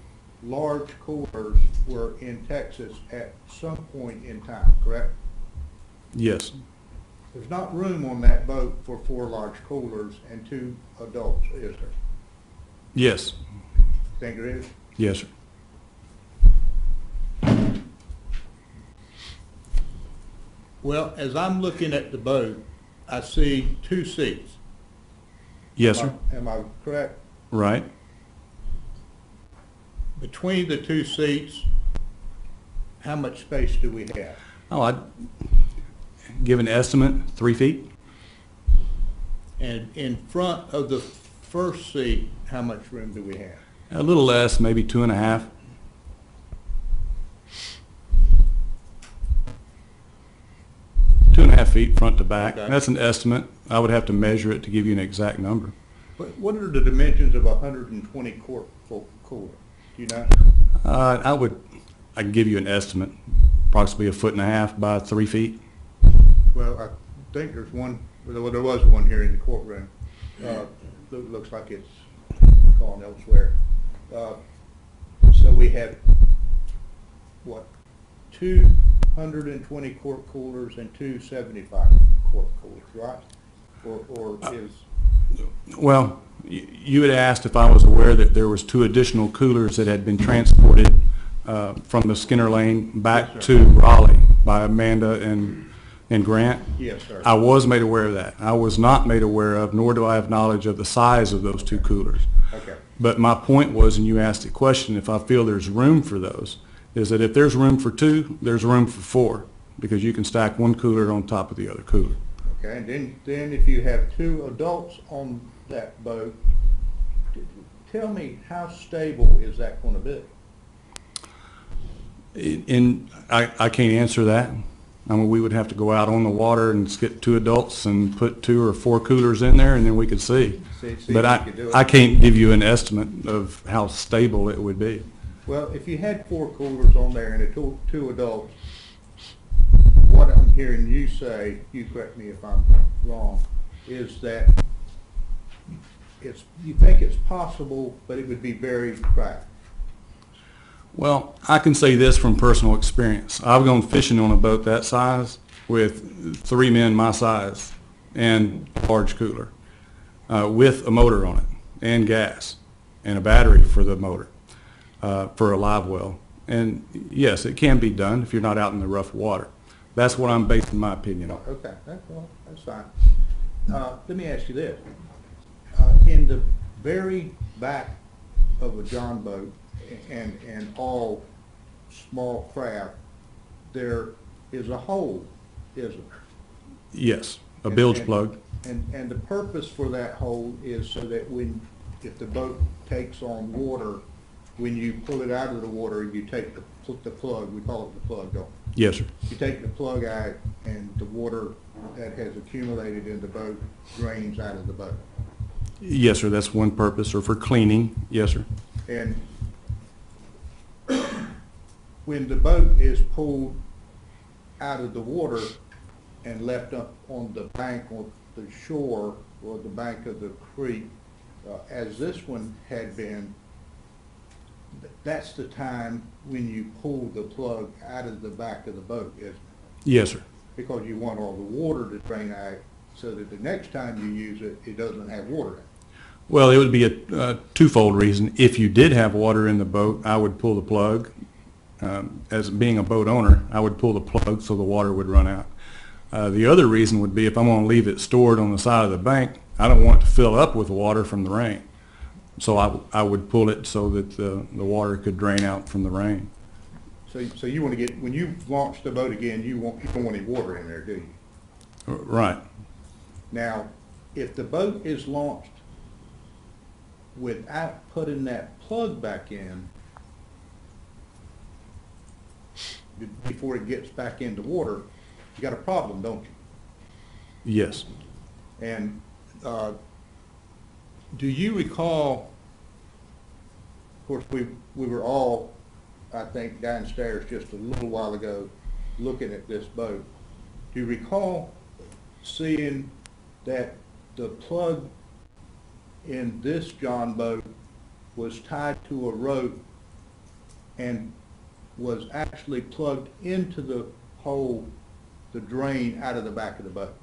large coolers were in Texas at some point in time, correct? Yes. There's not room on that boat for 4 large coolers and 2 adults, is there? Yes. Think there is? Yes, sir. Well, as I'm looking at the boat, I see 2 seats. Yes, sir. Am I correct? Right. Between the 2 seats, how much space do we have? Oh, I'd give an estimate, 3 feet. And in front of the first seat, how much room do we have? A little less, maybe 2.5. Two and a half feet front to back. Okay. That's an estimate. I would have to measure it to give you an exact number. What are the dimensions of a 120 quart full cooler? Do you know? I can give you an estimate, approximately 1.5 feet by 3 feet. Well, I think there's one, well, there was one here in the courtroom. Looks like it's gone elsewhere. So we have, what, 220 quart coolers and 275 quart coolers, right? Or is, Well, you had asked if I was aware that there was 2 additional coolers that had been transported from the Skinner Lane back Yes, sir. to Raleigh by Amanda and Grant. yes, sir. I was made aware of that. I was not made aware of, nor do I have knowledge of the size of those 2 coolers. Okay, But my point was, and you asked the question, if I feel there's room for those, is that if there's room for 2, there's room for 4, because you can stack one cooler on top of the other cooler. okay, and then if you have 2 adults on that boat, tell me how stable is that going to be? I can't answer that. I mean, we would have to go out on the water and get 2 adults and put 2 or 4 coolers in there, and then we could see. See But if you could do it. I can't give you an estimate of how stable it would be. Well, if you had 4 coolers on there and two adults, what I'm hearing you say, you correct me if I'm wrong, is that you think it's possible, but it would be very cracked. Well, I can say this from personal experience. I've gone fishing on a boat that size with 3 men my size and a large cooler with a motor on it and gas and a battery for the motor for a live well. And yes, it can be done if you're not out in the rough water. That's what I'm basing my opinion on. Okay, that's fine. Let me ask you this. In the very back of a John boat and all small craft, there is a hole, isn't there? Yes, a bilge And- plug. And the purpose for that hole is so that if the boat takes on water, when you pull it out of the water, you take the plug, we call it the plug, don't we? Yes, sir. You take the plug out and the water that has accumulated in the boat drains out of the boat. Yes, sir. That's one purpose, or for cleaning. Yes, sir. And when the boat is pulled out of the water and left up on the bank or the shore or the bank of the creek, as this one had been, that's the time when you pull the plug out of the back of the boat, isn't it? Yes, sir. Because you want all the water to drain out so that the next time you use it, it doesn't have water in it. Well, it would be a twofold reason. If you did have water in the boat, I would pull the plug. As being a boat owner, I would pull the plug so the water would run out. The other reason would be if I'm going to leave it stored on the side of the bank, I don't want it to fill up with water from the rain. So I would pull it so that the water could drain out from the rain. So you want to get, when you launch the boat again, you don't want any water in there, do you? Right. Now, if the boat is launched without putting that plug back in before it gets back into water, you got a problem, don't you? Yes. And do you recall, of course, we were all, I think, downstairs just a little while ago looking at this boat. Do you recall seeing that the plug in this John boat was tied to a rope and was actually plugged into the hole, the drain out of the back of the boat?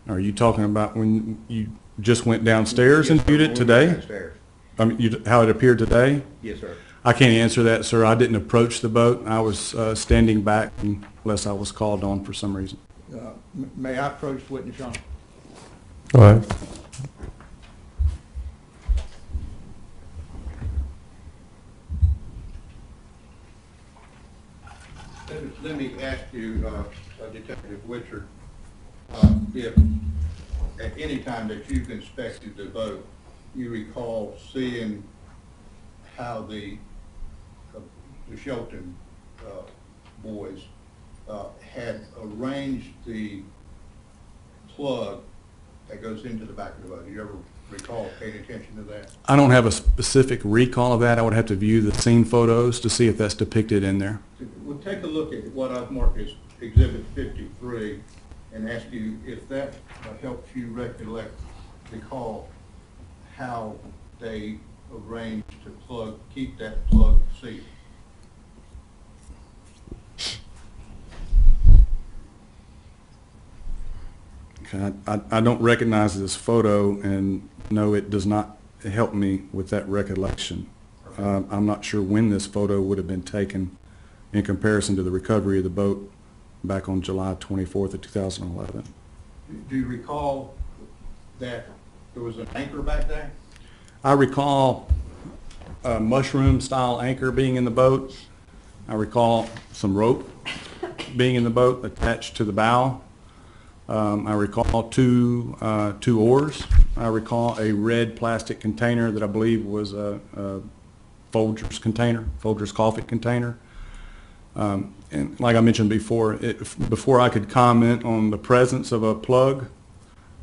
Are you talking about when you just went downstairs and Yes, viewed sir, it when we went today? downstairs. I mean, how it appeared today? Yes, sir. I can't answer that, sir. I didn't approach the boat. I was standing back unless I was called on for some reason. May I approach witness, Your Honor? All right. Let me ask you, Detective Witcher, if at any time that you've inspected the boat, you recall seeing how the Shelton boys had arranged the plug that goes into the back of the boat. Do you ever recall paying attention to that? I don't have a specific recall of that. I would have to view the scene photos to see if that's depicted in there. We'll take a look at what I've marked as Exhibit 53 and ask you if that helps you recall how they arranged to keep that plug sealed. Okay, I don't recognize this photo, and no, it does not help me with that recollection. I'm not sure when this photo would have been taken in comparison to the recovery of the boat back on July 24th of 2011. Do you recall that there was an anchor back there? I recall a mushroom-style anchor being in the boat. I recall some rope being in the boat attached to the bow. I recall two oars. I recall a red plastic container that I believe was a Folgers container, Folgers coffee container. And like I mentioned before, before I could comment on the presence of a plug,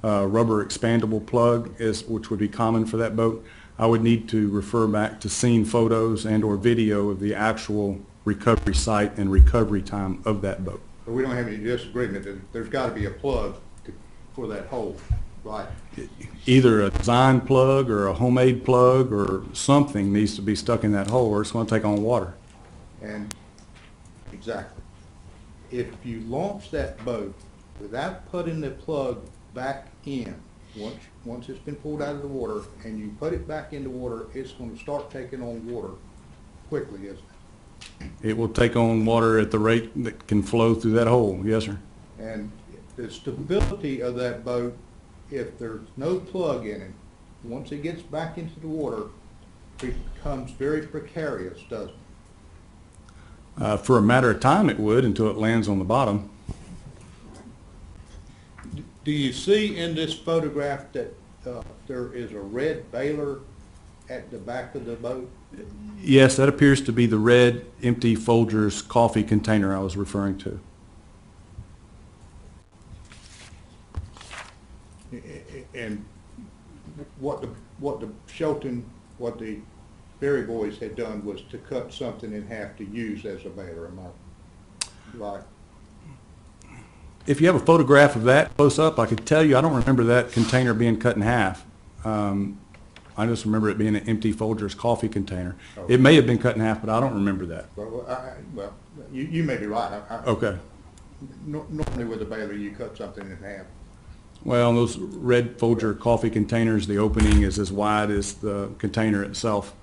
rubber expandable plug, which would be common for that boat, I would need to refer back to scene photos and or video of the actual recovery site and recovery time of that boat. But we don't have any disagreement that there's got to be a plug for that hole, right? Either a design plug or a homemade plug or something needs to be stuck in that hole or it's going to take on water. And exactly. If you launch that boat without putting the plug back in, once it's been pulled out of the water and you put it back in the water, it's going to start taking on water quickly, isn't it? It will take on water at the rate that can flow through that hole, yes, sir. And the stability of that boat, if there's no plug in it, once it gets back into the water, it becomes very precarious, doesn't it? For a matter of time it would until it lands on the bottom. Do you see in this photograph that there is a red baler at the back of the boat? Yes, that appears to be the red empty Folgers coffee container I was referring to. And what the Berry boys had done was to cut something in half to use as a baler, am I right? If you have a photograph of that close up, I could tell you I don't remember that container being cut in half. I just remember it being an empty Folgers coffee container. Okay. It may have been cut in half, but I don't remember that. Well, you may be right. Okay. Normally with a baler, you cut something in half. Well, those red Folger coffee containers, the opening is as wide as the container itself.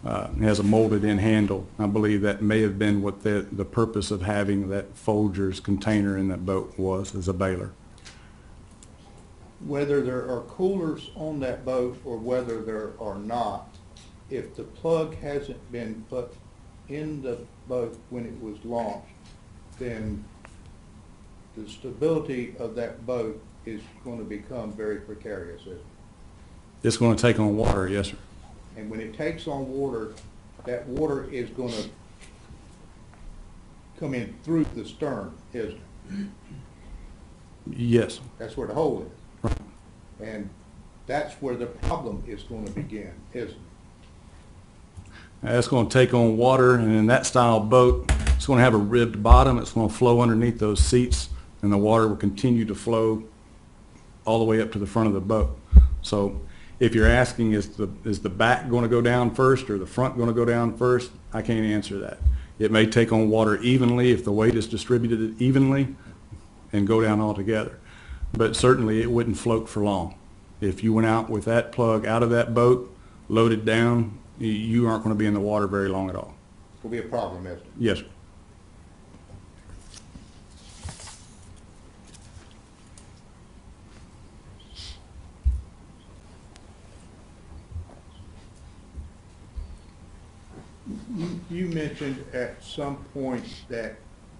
It has a molded-in handle. I believe that may have been what the purpose of having that Folgers container in that boat was, as a baler. Whether there are coolers on that boat or whether there are not, if the plug hasn't been put in the boat when it was launched, then the stability of that boat is going to become very precarious, isn't it? It's going to take on water, yes, sir. And when it takes on water, that water is going to come in through the stern, isn't it? Yes. That's where the hole is. And that's where the problem is going to begin, isn't it? It's going to take on water, and in that style boat, it's going to have a ribbed bottom. It's going to flow underneath those seats, and the water will continue to flow all the way up to the front of the boat. So if you're asking, is the back going to go down first or the front going to go down first, I can't answer that. It may take on water evenly if the weight is distributed evenly and go down altogether. But certainly it wouldn't float for long. If you went out with that plug out of that boat, loaded down, you aren't going to be in the water very long at all. Will be a problem, isn't it? Yes, sir. You mentioned at some point that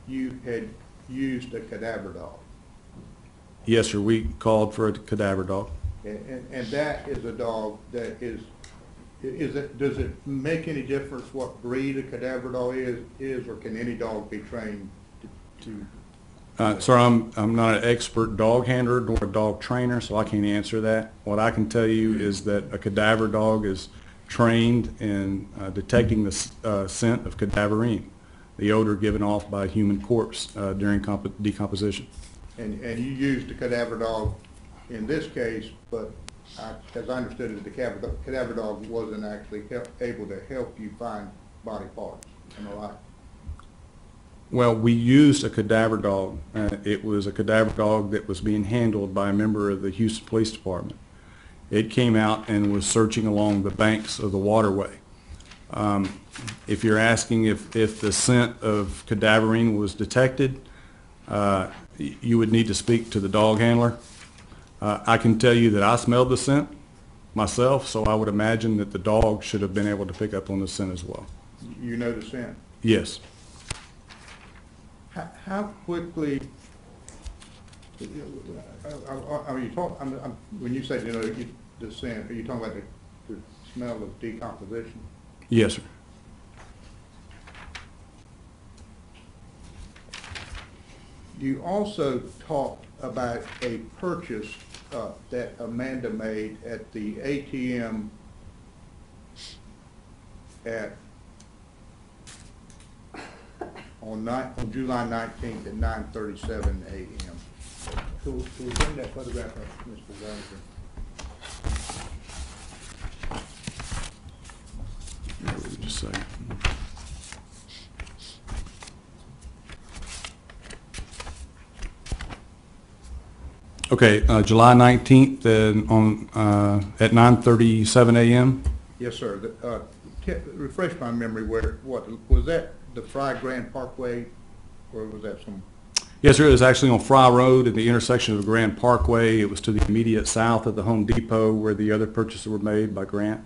you had used a cadaver dog. Yes, sir. We called for a cadaver dog. And that is a dog that is it, does it make any difference what breed a cadaver dog is, or can any dog be trained to? Sir, I'm not an expert dog handler nor a dog trainer, so I can't answer that. What I can tell you is that a cadaver dog is trained in detecting the scent of cadaverine, the odor given off by a human corpse during decomposition. And you used the cadaver dog in this case, but as I understood it, the cadaver dog wasn't actually able to help you find body parts. Am I right? Well, we used a cadaver dog. It was a cadaver dog that was being handled by a member of the Houston Police Department. It came out and was searching along the banks of the waterway. If you're asking if the scent of cadaverine was detected, you would need to speak to the dog handler. I can tell you that I smelled the scent myself, so I would imagine that the dog should have been able to pick up on the scent as well. You know the scent. Yes. How quickly? When you say the scent, are you talking about the smell of decomposition? Yes, sir. You also talked about a purchase that Amanda made at the ATM on July 19th at 9:37 a.m. Can we bring that photograph up, Mr. Zollinger? Just a second. Okay, July 19th at 9:37 a.m. Yes, sir. Refresh my memory. What was that? The Fry Grand Parkway, or was that some? Yes, sir. It was actually on Fry Road at the intersection of Grand Parkway. It was to the immediate south of the Home Depot where the other purchases were made by Grant.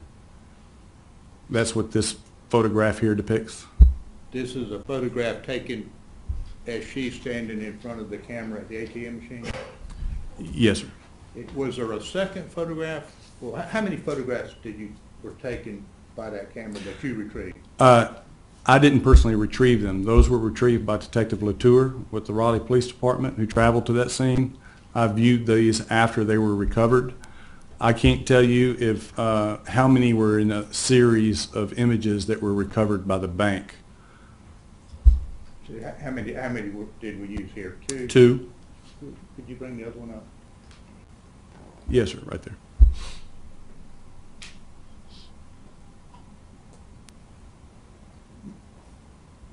That's what this photograph here depicts. This is a photograph taken as she's standing in front of the camera at the ATM machine? Yes, sir. Was there a second photograph? Well, how many photographs were taken by that camera that you retrieved? I didn't personally retrieve them. Those were retrieved by Detective Latour with the Raleigh Police Department, who traveled to that scene. I viewed these after they were recovered. I can't tell you if how many were in a series of images that were recovered by the bank. So how many did we use here? Two? Two. Could you bring the other one up? Yes, sir, right there.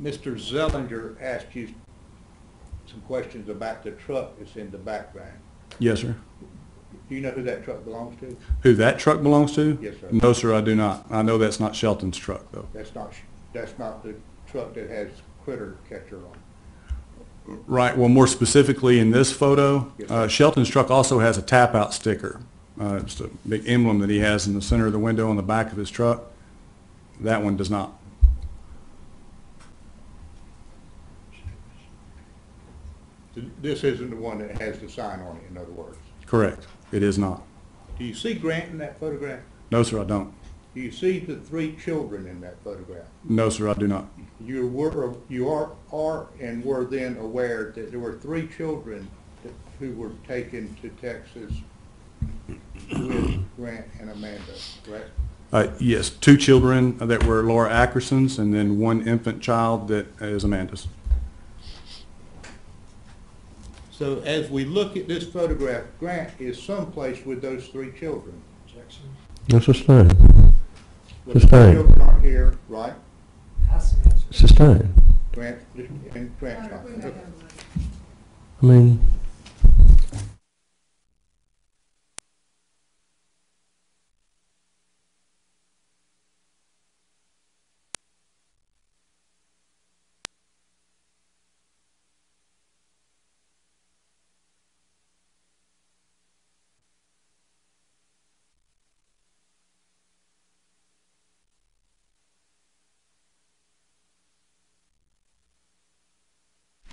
Mr. Zellinger asked you some questions about the truck that's in the background. Yes, sir. Do you know who that truck belongs to? Who that truck belongs to? Yes, sir. No, sir, I do not. I know that's not Shelton's truck, though. That's not the truck that has Critter Catcher on. Right. Well, more specifically in this photo, Yes, sir. Shelton's truck also has a tap-out sticker. It's a big emblem that he has in the center of the window on the back of his truck. That one does not. This isn't the one that has the sign on it, in other words. Correct. It is not. Do you see Grant in that photograph? No, sir, I don't. Do you see the three children in that photograph? No, sir, I do not. You are and were then aware that there were three children who were taken to Texas with Grant and Amanda, correct? Yes, two children that were Laura Ackerson's, and then one infant child that is Amanda's. So as we look at this photograph, Grant is someplace with those three children. That's sustained. The Sustained. children aren't here, right? Has some answers. Sustained. Grant's not. I mean,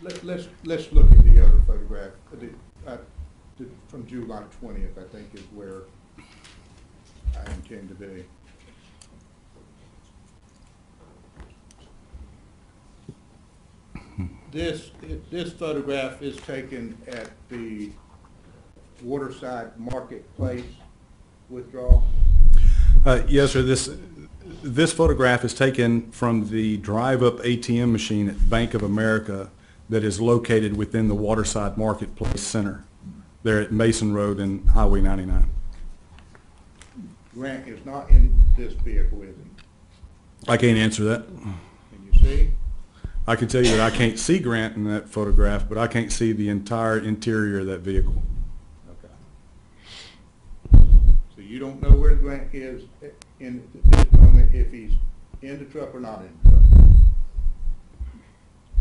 let's look at the other photograph, from July 20th, I think is where I intend to be. This photograph is taken at the Waterside Marketplace withdrawal. Yes, sir. This photograph is taken from the drive-up ATM machine at Bank of America that is located within the Waterside Marketplace Center, there at Mason Road and Highway 99. Grant is not in this vehicle, is he? I can't answer that. Can you see? I can tell you that I can't see Grant in that photograph, but I can't see the entire interior of that vehicle. Okay. So you don't know where Grant is in this moment, if he's in the truck or not in the truck?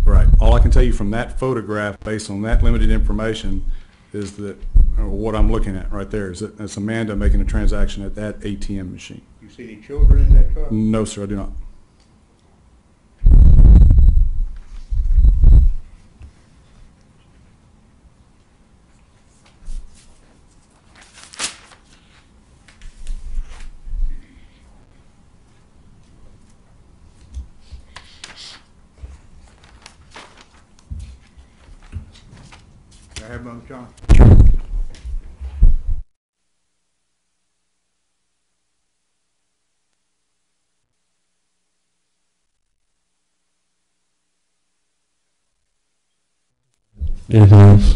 Right. All I can tell you from that photograph, based on that limited information, is that what I'm looking at right there is that that's Amanda making a transaction at that ATM machine. You see any children in that truck? No, sir, I do not. Do I have another, John? Anything else?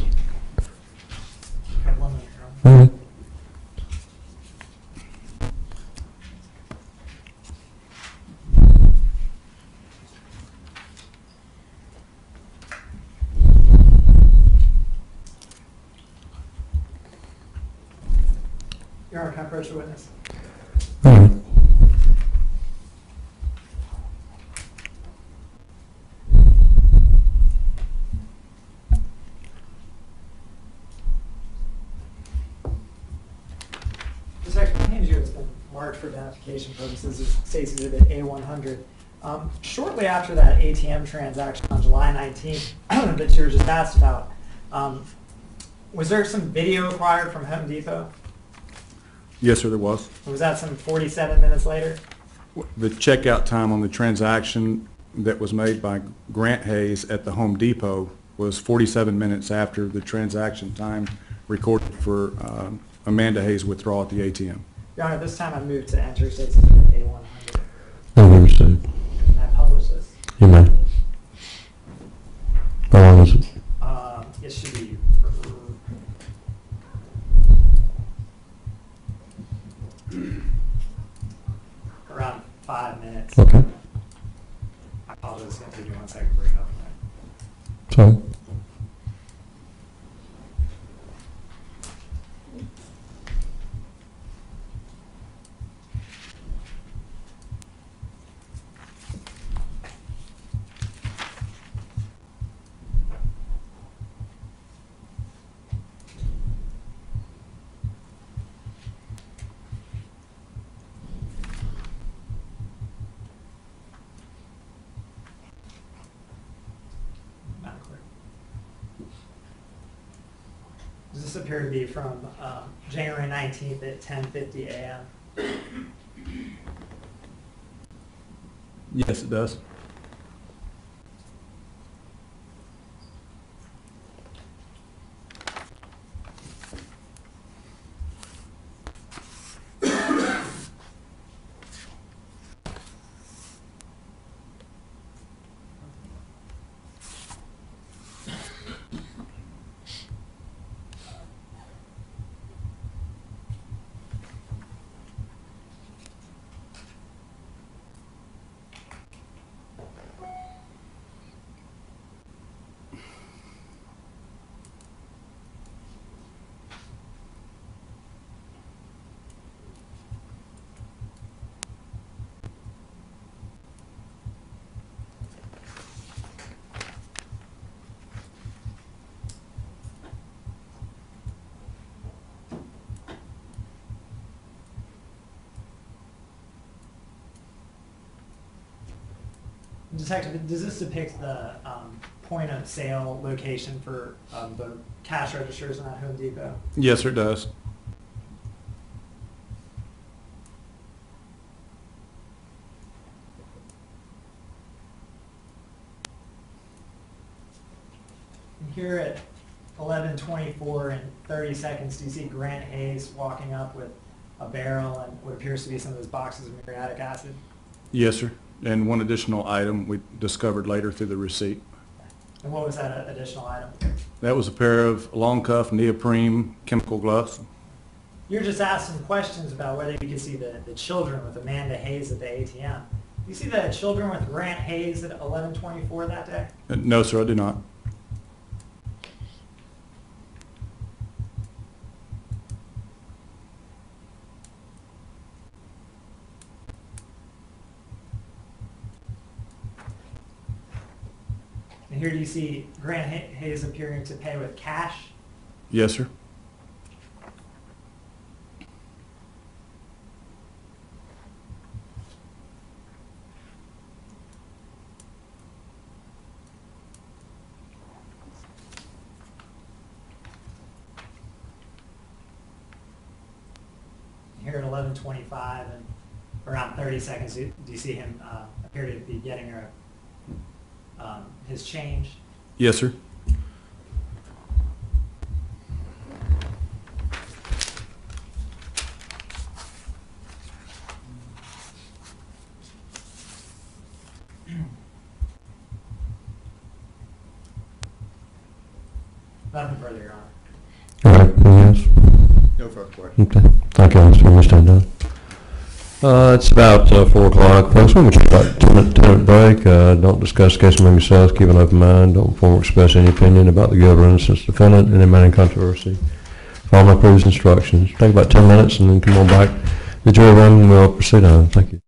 Have 1 minute, Carol. All right. Your Honor, can I approach the witness? All right. This actually claims you has been marked for identification purposes as State's Exhibit A100. Shortly after that ATM transaction on July 19th that you were just asked about, was there some video acquired from Home Depot? Yes, sir, there was. Or was that some 47 minutes later? The checkout time on the transaction that was made by Grant Hayes at the Home Depot was 47 minutes after the transaction time recorded for Amanda Hayes' withdrawal at the ATM. Your Honor, this time I moved to enter State's Exhibit A100. I've understood. And I published this. You may. How long is it? It should be around 5 minutes. Okay. I apologize, it's going to take me 1 second to bring it up. Sorry. Not clear. Does this appear to be from January 19th at 10:50 a.m.? Yes, it does. Detective, does this depict the point of sale location for the cash registers in that Home Depot? Yes, sir, it does. Here at 11:24 and 30 seconds, do you see Grant Hayes walking up with a barrel and what appears to be some of those boxes of muriatic acid? Yes, sir. And one additional item we discovered later through the receipt. And what was that additional item? That was a pair of long cuff neoprene chemical gloves. You're just asking questions about whether you could see the children with Amanda Hayes at the ATM. You see the children with Grant Hayes at 11:24 that day? No, sir, I do not. And here you see Grant Hayes appearing to pay with cash. Yes, sir. Here at 11:25 and around 30 seconds, do you see him appear to be getting his change? Yes, sir. Nothing further, Your Honor. All right, anything else? No further questions. Okay, thank you, Mr. Chairman. Stand down. It's about 4 o'clock. Folks, we're going to take about a 10-minute break. Don't discuss case among yourselves. Keep an open mind. Don't form or express any opinion about the governance of the defendant and any matter in controversy. Follow my previous instructions. Take about 10 minutes and then come on back to the jury room and we'll proceed on. Thank you.